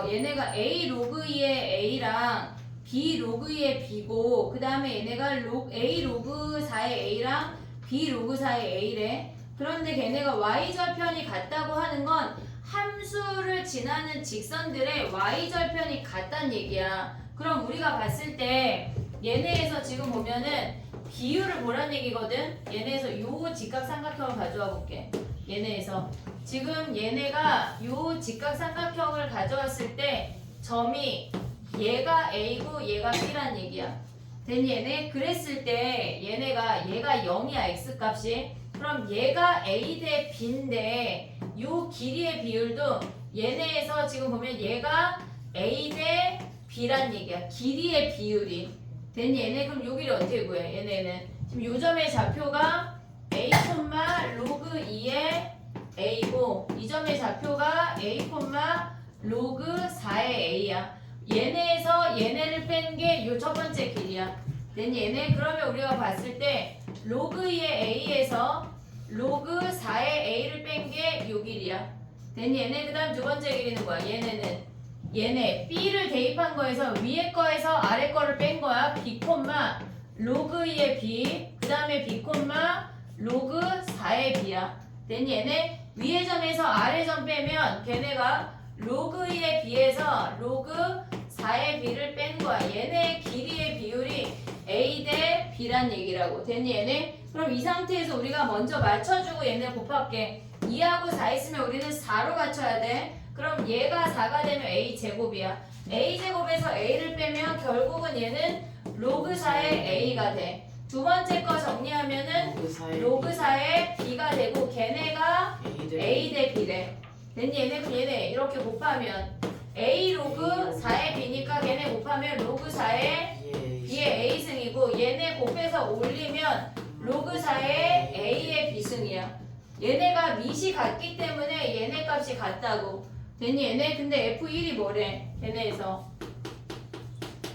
[SPEAKER 1] 얘네가 a 로그 2의 a랑 b 로그 2의 b고 그 다음에 얘네가 a 로그 4의 a랑 b 로그 4의 a래. 그런데 걔네가 y절편이 같다고 하는 건 함수를 지나는 직선들의 y절편이 같다는 얘기야. 그럼 우리가 봤을 때 얘네에서 지금 보면은 비율을 보란 얘기거든. 얘네에서 요 직각삼각형을 가져와 볼게. 얘네에서 지금 얘네가 요 직각삼각형을 가져왔을 때 점이 얘가 A고 얘가 B란 얘기야. 됐니 얘네? 그랬을 때 얘가 0이야 x값이. 그럼 얘가 A 대 B인데 요 길이의 비율도 얘네에서 지금 보면 얘가 A 대 B란 얘기야. 길이의 비율이. 됐니 얘네? 그럼 요 길이 어떻게 구해? 얘네는 지금 요 점의 좌표가 A, 로그 2의 A고 이 점의 좌표가 A, 로그 4의 A야. 얘네에서 얘네를 뺀 게 요 첫 번째 길이야. 됐니 얘네? 그러면 우리가 봤을 때 로그 2의 A에서 로그 4의 A를 뺀 게 요 길이야. 됐니 얘네? 그 다음 두 번째 길이는 뭐야? 얘네 B를 대입한 거에서 위에 거에서 아래 거를 뺀 거야. B, 로그 2의 B 그 다음에 B, 로그 4의 B야. 됐니 얘네? 위의 점에서 아래 점 빼면 걔네가 로그 2의 B에서 로그 4의 B를 뺀 거야. 얘네의 길이의 비율이 A 대 B란 얘기라고. 됐니 얘네? 그럼 이 상태에서 우리가 먼저 맞춰주고 얘네 곱할게. 2하고 4 있으면 우리는 4로 갖춰야 돼. 그럼 얘가 4가 되면 A제곱이야. A제곱에서 A를 빼면 결국은 얘는 로그 4의 A가 돼. 두 번째 거 정리하면은 로그 4의 B가 되고 걔네가 A 대 B래. 됐니 얘네? 그럼 얘네 이렇게 곱하면 A 로그 4의 B니까 걔네 곱하면 로그 4의 B의 A승이고 얘네 곱해서 올리면 로그 4의 A의 B승이야. 얘네가 밑이 같기 때문에 얘네 값이 같다고. 됐니 얘네? 근데 F1이 뭐래? 걔네에서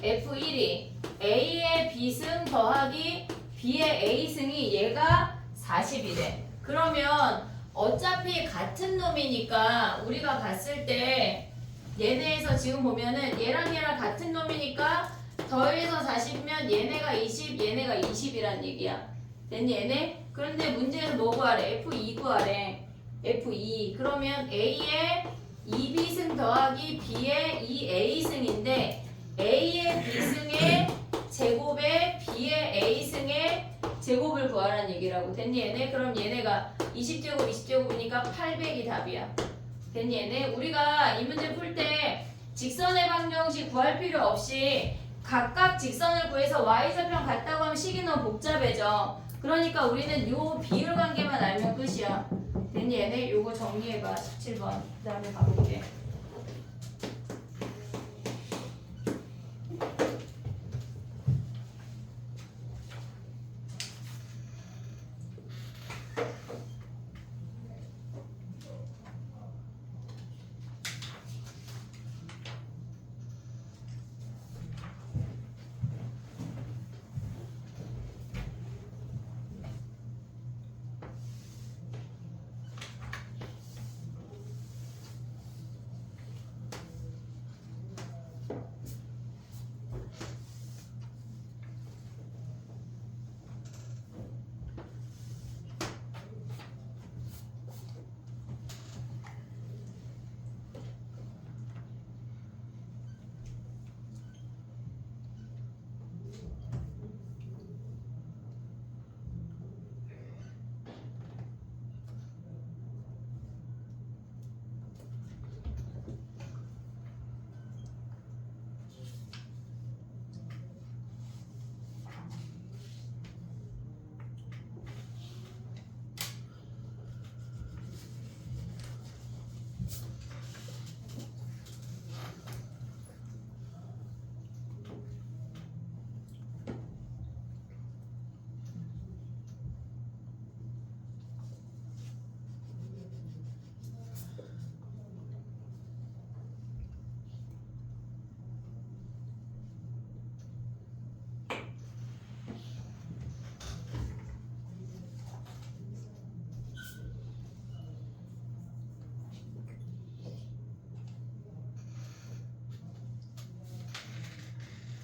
[SPEAKER 1] F1이 A의 B승 더하기 B의 A승이 얘가 40이래. 그러면 어차피 같은 놈이니까 우리가 봤을 때 얘네에서 지금 보면은 얘랑 얘랑 같은 놈이니까 더해서 40이면 얘네가 20, 얘네가 20이란 얘기야. 됐니 얘네? 그런데 문제에서 뭐 구하래? F2 구하래. F2. 그러면 A의 2B승 더하기 B의 2A승인데 A의 B승의 제곱에 B의 A승의 제곱을 구하라는 얘기라고. 됐니 얘네? 그럼 얘네가 20제곱 20제곱이니까 800이 답이야. 됐니 얘네? 우리가 이 문제 풀 때 직선의 방정식 구할 필요 없이 각각 직선을 구해서 y좌편 같다고 하면 식이 너무 복잡해져. 그러니까 우리는 요 비율 관계만 알면 끝이야. 됐니 얘네? 요거 정리해봐. 17번. 그 다음에 가볼게.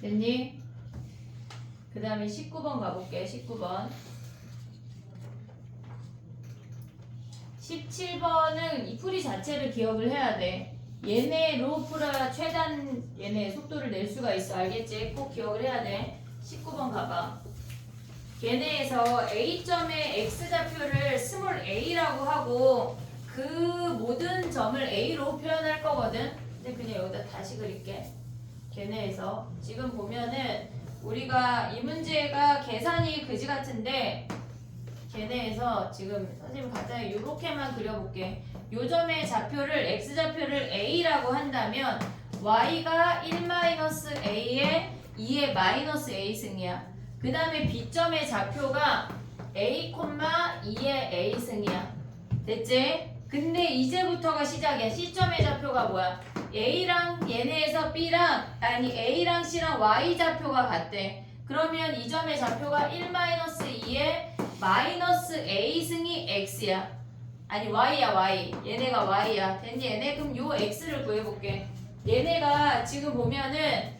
[SPEAKER 1] 됐니? 그 다음에 19번 가볼게. 19번. 17번은 이 풀이 자체를 기억을 해야 돼. 얘네로 풀어야 최단 얘네 속도를 낼 수가 있어. 알겠지? 꼭 기억을 해야 돼. 19번 가봐. 얘네에서 A점의 X좌표를 스몰 a라고 하고 그 모든 점을 A로 표현할 거거든. 근데 그냥 여기다 다시 그릴게. 걔네에서 지금 보면은 우리가 이 문제가 계산이 그지 같은데 걔네에서 지금 선생님 간단히 이렇게만 그려볼게. 요 점의 좌표를 x좌표를 a라고 한다면 y가 1-a에 2의 마이너스 a승이야. 그 다음에 b점의 좌표가 a, 2의 a승이야. 됐지? 근데 이제부터가 시작이야. C점의 좌표가 뭐야? A랑 얘네에서 B랑 아니 A랑 C랑 Y 좌표가 같대. 그러면 이 점의 좌표가 1-2에 마이너스 A승이 X야. 아니 Y야 Y. 얘네가 Y야. 됐니 얘네? 그럼 요 X를 구해볼게. 얘네가 지금 보면은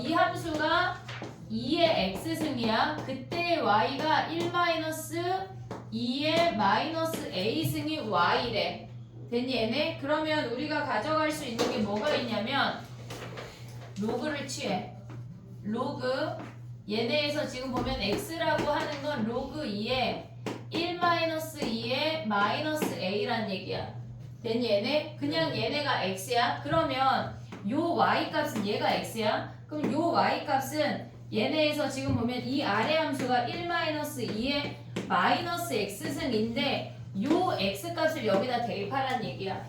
[SPEAKER 1] 이 함수가 2의 X승이야. 그때 Y가 1-2의 마이너스 A승이 Y래. 됐니 얘네? 그러면 우리가 가져갈 수 있는 게 뭐가 있냐면 로그를 취해. 로그 얘네에서 지금 보면 x라고 하는 건 로그 2에 1-2의 마이너스 a란 얘기야. 됐니 얘네? 그냥 얘네가 x야. 그러면 요 y 값은 얘가 x야. 그럼 요 y 값은 얘네에서 지금 보면 이 아래 함수가 1-2의 마이너스 x승인데 요 x값을 여기다 대입하라는 얘기야.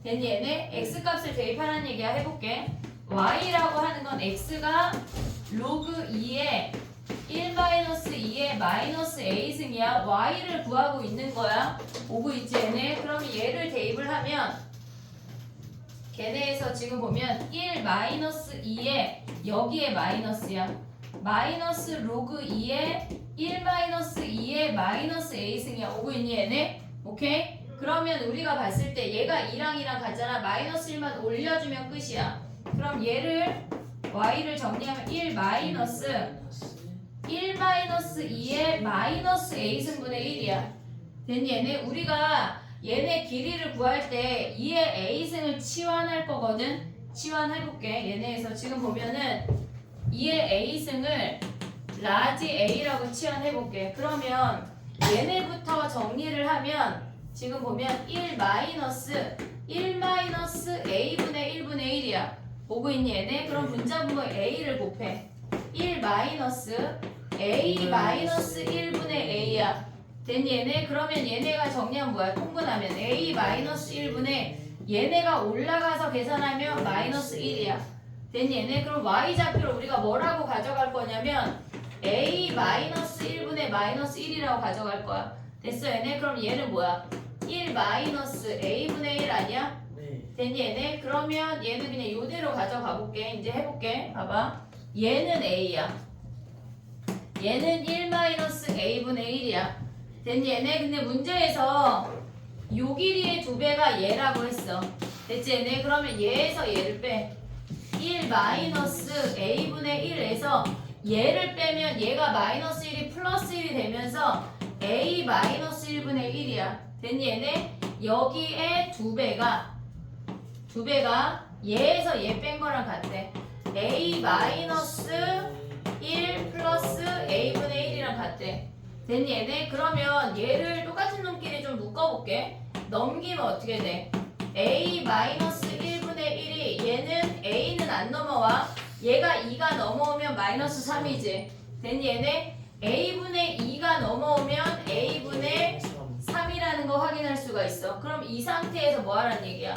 [SPEAKER 1] 됐니 얘네? x값을 대입하라는 얘기야. 해볼게. y라고 하는 건 x가 로그 2에 1-2의 마이너스 a승이야. y를 구하고 있는 거야. 오고 있지 얘네? 그러면 얘를 대입을 하면 걔네에서 지금 보면 1 마이너스 2에 여기에 마이너스야. 마이너스 로그 2에 1 마이너스 2에 마이너스 a승이야. 오고 있니 얘네? 오케이? 그러면 우리가 봤을 때 얘가 2랑 2랑 같잖아. 마이너스 1만 올려주면 끝이야. 그럼 얘를 y를 정리하면 1 마이너스 1 마이너스 2에 마이너스 a승분의 1이야. 됐니 얘네? 우리가 얘네 길이를 구할 때 2의 a승을 치환할 거거든. 치환해볼게. 얘네에서 지금 보면은 2의 a승을 라지 a라고 치환해볼게. 그러면 얘네부터 정리를 하면 지금 보면 1 마이너스 a분의 1분의 1이야. 보고 있니 얘네? 그럼 분자분모 a를 곱해. 1 마이너스 a 마이너스 1분의 a야. 됐니 얘네? 그러면 얘네가 정리하면 뭐야? 통분하면 a 마이너스 1분의 얘네가 올라가서 계산하면 마이너스 1이야. 됐니 얘네? 그럼 y좌표를 우리가 뭐라고 가져갈 거냐면 a 마이너스 1분의 마이너스 1이라고 가져갈 거야. 됐어 얘네? 그럼 얘는 뭐야? 1 마이너스 a분의 1 아니야?
[SPEAKER 2] 네.
[SPEAKER 1] 됐니 얘네? 그러면 얘는 그냥 요대로 가져가 볼게. 이제 해볼게. 봐봐. 얘는 a야. 얘는 1 마이너스 a분의 1이야. 됐니 얘네? 근데 문제에서 요 길이의 2배가 얘라고 했어. 됐지 얘네? 그러면 얘에서 얘를 빼. 1 마이너스 a분의 1에서 얘를 빼면 얘가 마이너스 1이 플러스 1이 되면서 a 마이너스 1분의 1이야. 됐니 얘네? 여기에 2배가 얘에서 얘 뺀 거랑 같대. a 마이너스 1 플러스 a분의 1이랑 같대. 됐니 얘네? 그러면 얘를 똑같은 놈끼리 좀 묶어볼게. 넘기면 어떻게 돼? a 마이너스 1분의 1이 얘는 a는 안 넘어와. 얘가 2가 넘어오면 마이너스 3이지. 됐니 얘네? a분의 2가 넘어오면 a분의 3이라는 거 확인할 수가 있어. 그럼 이 상태에서 뭐 하라는 얘기야?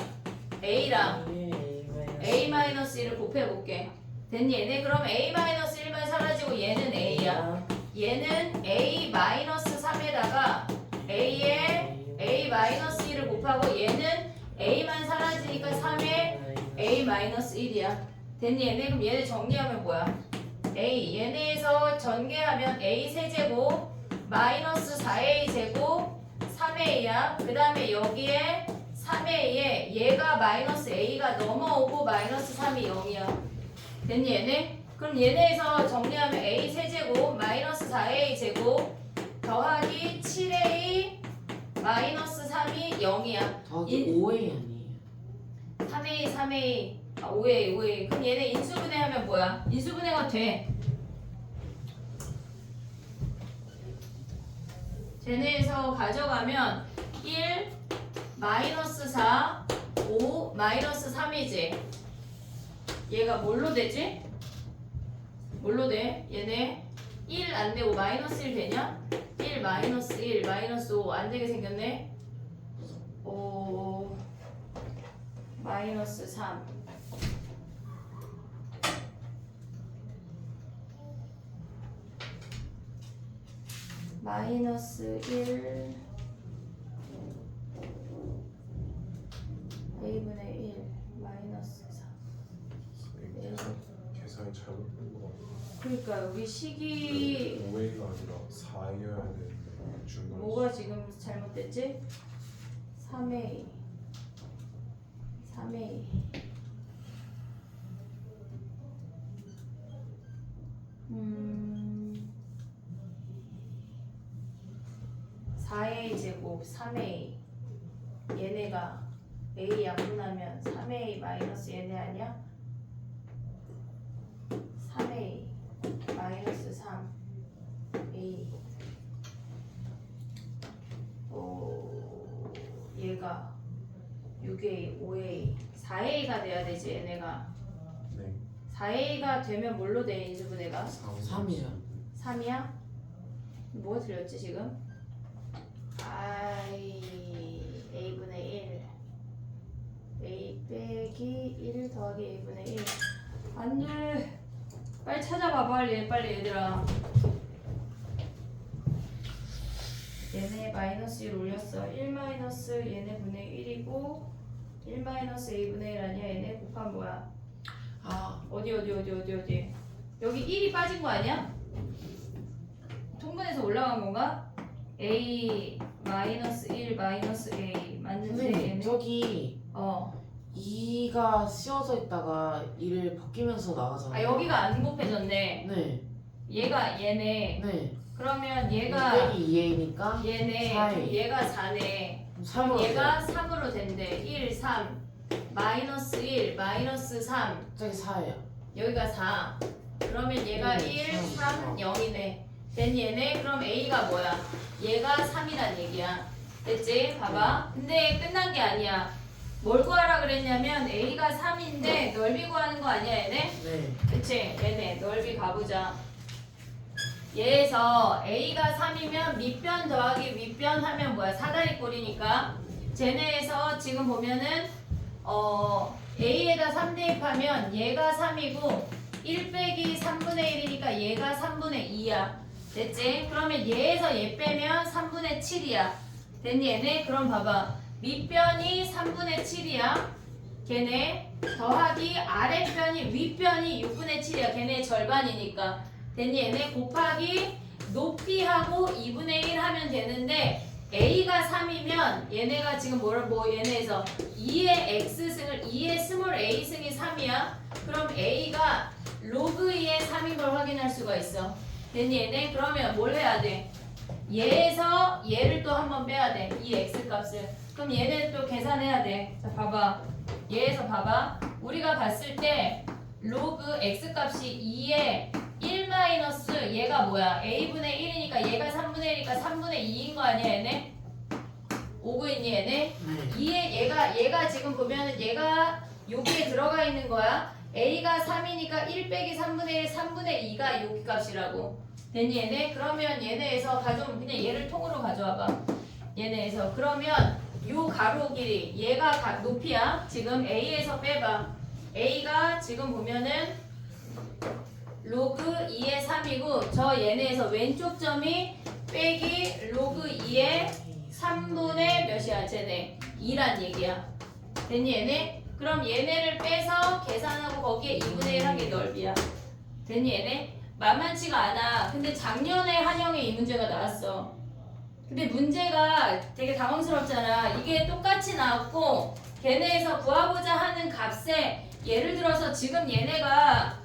[SPEAKER 1] a랑 a-1을 곱해볼게. 됐니 얘네? 그럼 a-1만 사라지고 얘는 a야. 얘는 a-3에다가 a에 a-1을 곱하고 얘는 a만 사라지니까 3에 a-1이야. 됐니 얘네? 그럼 얘네 정리하면 뭐야? a 얘네에서 전개하면 a 세제곱 마이너스 4a 제곱 3a야. 그 다음에 여기에 3a에 얘가 마이너스 a가 넘어오고 마이너스 3이 0이야. 됐니 얘네? 그럼 얘네에서 정리하면 a 세제곱 마이너스 4a 제곱 더하기 7a 마이너스 3이 0이야.
[SPEAKER 2] 더하기 5A 아니에요?
[SPEAKER 1] 3a 3a 5a 그럼 얘네 인수분해하면 뭐야? 인수분해가 돼. 쟤네에서 가져가면 1 마이너스 4 5 마이너스 3이지. 얘가 뭘로 되지? 뭘로 돼? 얘네 1 안 되고 마이너스 1 되냐? 1 마이너스 1 마이너스 5 안 되게 생겼네. 5 마이너스 3 마이너스 1 a분의 1 마이너스 3
[SPEAKER 3] 계산이 잘못된 거 같아요.
[SPEAKER 1] 그러니까 여기 식이
[SPEAKER 3] 5A가 아니라 4여야 되는데 중간에
[SPEAKER 1] 뭐가 지금 잘못됐지? 3a 3a 4a 제곱 3a 얘네가 a 양분하면 3a 마이너스 얘네 아니야? 3a 마이너스 3a 얘가 6a 5a 4a가 돼야 되지 얘네가.
[SPEAKER 3] 네
[SPEAKER 1] 4a가 되면 뭘로 돼 인수분해가?
[SPEAKER 2] 3이요.
[SPEAKER 1] 3이야? 뭐가 틀렸지 지금? a분의 1 a 빼기 1 더하기 a분의 1 안돼. 빨리 찾아봐 빨리 얘들아. 얘네 마이너스 1 올렸어. 1 마이너스 얘네 분의 1이고 1-a분의 1 아니야? 얘네 곱한 뭐야?
[SPEAKER 2] 아
[SPEAKER 1] 어디 여기 1이 빠진 거 아니야? 통분해서 올라간 건가? a 마이너스 1 마이너스 a 맞는데
[SPEAKER 2] 선생님
[SPEAKER 1] 얘네
[SPEAKER 2] 저기 2가 씌워져 있다가 2를 벗기면서 나가잖아요.
[SPEAKER 1] 여기가 안 곱해졌네.
[SPEAKER 2] 네.
[SPEAKER 1] 얘네
[SPEAKER 2] 네.
[SPEAKER 1] 그러면 얘가
[SPEAKER 2] 2A니까
[SPEAKER 1] 얘네
[SPEAKER 2] 4A.
[SPEAKER 1] 얘가 4네.
[SPEAKER 2] 3으로
[SPEAKER 1] 얘가 3으로 된대. 1, 3 마이너스 1 마이너스 3
[SPEAKER 2] 저기 4예요.
[SPEAKER 1] 여기가 4 그러면 얘가 1, 3, 0이네. 된 얘네 그럼 A가 뭐야? 얘가 3이란 얘기야. 됐지? 봐봐. 근데 끝난 게 아니야. 뭘 구하라 그랬냐면 A가 3인데 넓이 구하는 거 아니야 얘네?
[SPEAKER 2] 네.
[SPEAKER 1] 그치? 얘네 넓이 가보자. 얘에서 A가 3이면 밑변 더하기 윗변 하면 뭐야? 사다리꼴이니까 쟤네에서 지금 보면은 A에다 3 대입하면 얘가 3이고 1 빼기 3분의 1이니까 얘가 3분의 2야. 됐지? 그러면 얘에서 얘 빼면 3분의 7이야. 됐니 얘네? 그럼 봐봐. 밑변이 3분의 7이야. 걔네 더하기 아랫변이 윗변이 6분의 7이야. 걔네 절반이니까. 됐니 얘네? 곱하기 높이하고 2분의 1 하면 되는데 A가 3이면 얘네가 지금 얘네에서 2의 X승을 2의 스몰 a승이 3이야. 그럼 A가 로그 2의 3인 걸 확인할 수가 있어. 됐니 얘네? 그러면 뭘 해야 돼? 얘에서 얘를 또 한번 빼야 돼. 이 X 값을. 그럼 얘는 또 계산해야 돼. 자 봐봐. 얘에서 봐봐. 우리가 봤을 때 로그 X 값이 2의 1 마이너스 얘가 뭐야? A분의 1이니까 얘가 3분의 1이니까 3분의 2인 거 아니야 얘네? 오고 있니 얘네?
[SPEAKER 2] 네.
[SPEAKER 1] 2에 얘가 지금 보면은 얘가 여기에 들어가 있는 거야. A가 3이니까 1 빼기 3분의 1 3분의 2가 여기 값이라고. 됐니 얘네? 그러면 얘네에서 그냥 얘를 통으로 가져와봐. 얘네에서 그러면 요 가로 길이 얘가 높이야. 지금 A에서 빼봐. A가 지금 보면은 로그 2의 3이고 저 얘네에서 왼쪽 점이 빼기 로그 2의 3분의 몇이야 쟤네 2란 얘기야. 됐니 얘네? 그럼 얘네를 빼서 계산하고 거기에 2분의 1 한 게 넓이야. 됐니 얘네? 만만치가 않아. 근데 작년에 한영에 이 문제가 나왔어. 근데 문제가 되게 당황스럽잖아. 이게 똑같이 나왔고 걔네에서 구하고자 하는 값에 예를 들어서 지금 얘네가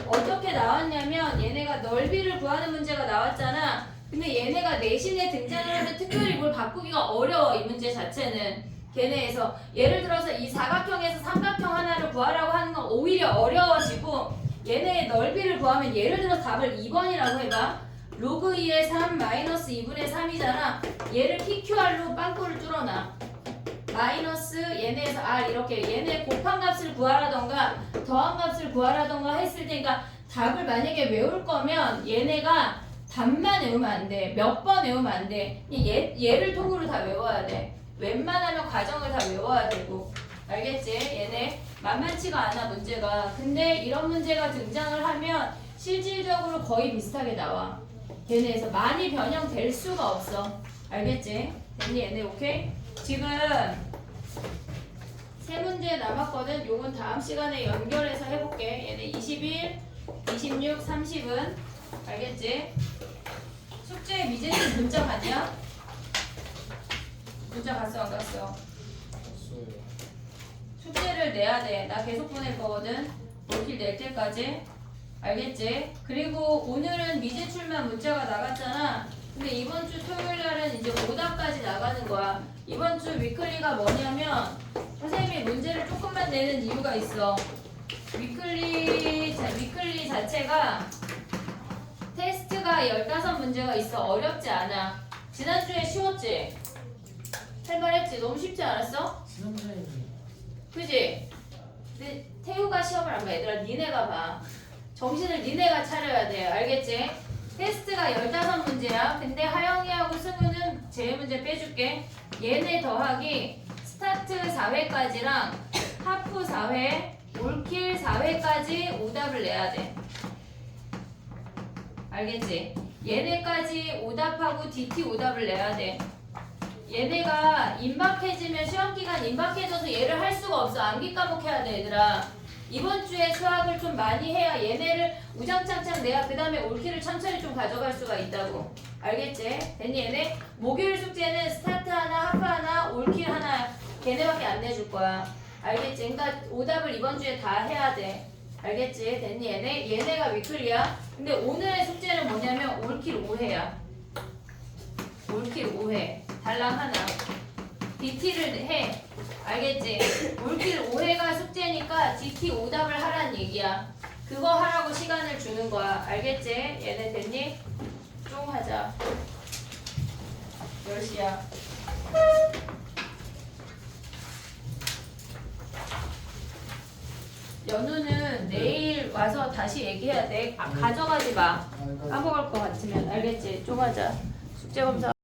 [SPEAKER 1] 어떻게 나왔냐면 얘네가 넓이를 구하는 문제가 나왔잖아. 근데 얘네가 내신에 등장을 하면 특별히 뭘 바꾸기가 어려워. 이 문제 자체는 걔네에서 예를 들어서 이 사각형에서 삼각형 하나를 구하라고 하는 건 오히려 어려워지고 얘네의 넓이를 구하면 예를 들어서 답을 2번이라고 해봐. 로그 2의 3 마이너스 2분의 3이잖아. 얘를 PQR로 빵꾸를 뚫어놔. 마이너스 얘네에서 R 이렇게 얘네 곱한 값을 구하라던가 더한 값을 구하라던가 했을 테니까 답을 만약에 외울 거면 얘네가 답만 외우면 안 돼. 몇 번 외우면 안 돼. 얘를 통으로 다 외워야 돼. 웬만하면 과정을 다 외워야 되고. 알겠지? 얘네 만만치가 않아 문제가. 근데 이런 문제가 등장을 하면 실질적으로 거의 비슷하게 나와. 얘네에서 많이 변형될 수가 없어. 알겠지? 됐니 얘네 오케이? 지금 세 문제 남았거든. 요건 다음 시간에 연결해서 해볼게. 얘네 21, 26, 30은 알겠지? 숙제 미제는 문자 갔냐? 문자 갔어 안 갔어?
[SPEAKER 3] 없어요.
[SPEAKER 1] 숙제를 내야 돼. 나 계속 보낼 거거든. 몰킬 낼 때까지. 알겠지? 그리고 오늘은 미제출만 문자가 나갔잖아. 근데 이번 주 토요일 날은 이제 오답까지 나가는 거야. 이번 주 위클리가 뭐냐면 선생님이 문제를 조금만 내는 이유가 있어. 위클리 자체가 테스트가 15문제가 있어. 어렵지 않아. 지난주에 쉬웠지? 할만했지? 너무 쉽지 않았어?
[SPEAKER 2] 지난주에는
[SPEAKER 1] 그지? 근데 태우가 시험을 안 봐. 얘들아 니네가 봐. 정신을 니네가 차려야 돼. 알겠지? 테스트가 15문제야. 근데 하영이하고 승우는 제 문제 빼줄게. 얘네 더하기 스타트 4회까지랑 하프 4회, 올킬 4회까지 오답을 내야 돼. 알겠지? 얘네까지 오답하고 DT 오답을 내야 돼. 얘네가 임박해지면 시험기간 임박해져서 얘를 할 수가 없어. 암기 과목 해야 돼 얘들아. 이번 주에 수학을 좀 많이 해야 얘네를 우장창창 내가 그 다음에 올킬을 천천히 좀 가져갈 수가 있다고. 알겠지? 됐니 얘네? 목요일 숙제는 스타트 하나, 하프 하나, 올킬 하나 걔네밖에 안 내줄 거야. 알겠지? 그러니까 오답을 이번 주에 다 해야 돼. 알겠지? 됐니 얘네? 얘네가 위클리야. 근데 오늘의 숙제는 뭐냐면 올킬 5회야. 올킬 5회. 달랑 하나. DT를 해. 알겠지? 올킬 5회가 숙제니까 DT 오답을 하란 얘기야. 그거 하라고 시간을 주는 거야. 알겠지? 얘네 됐니? 쭉 하자. 10시야. 연우는 내일 와서 다시 얘기해야 돼. 가져가지 마. 까먹을 것 같으면. 알겠지? 쭉 하자. 숙제 검사.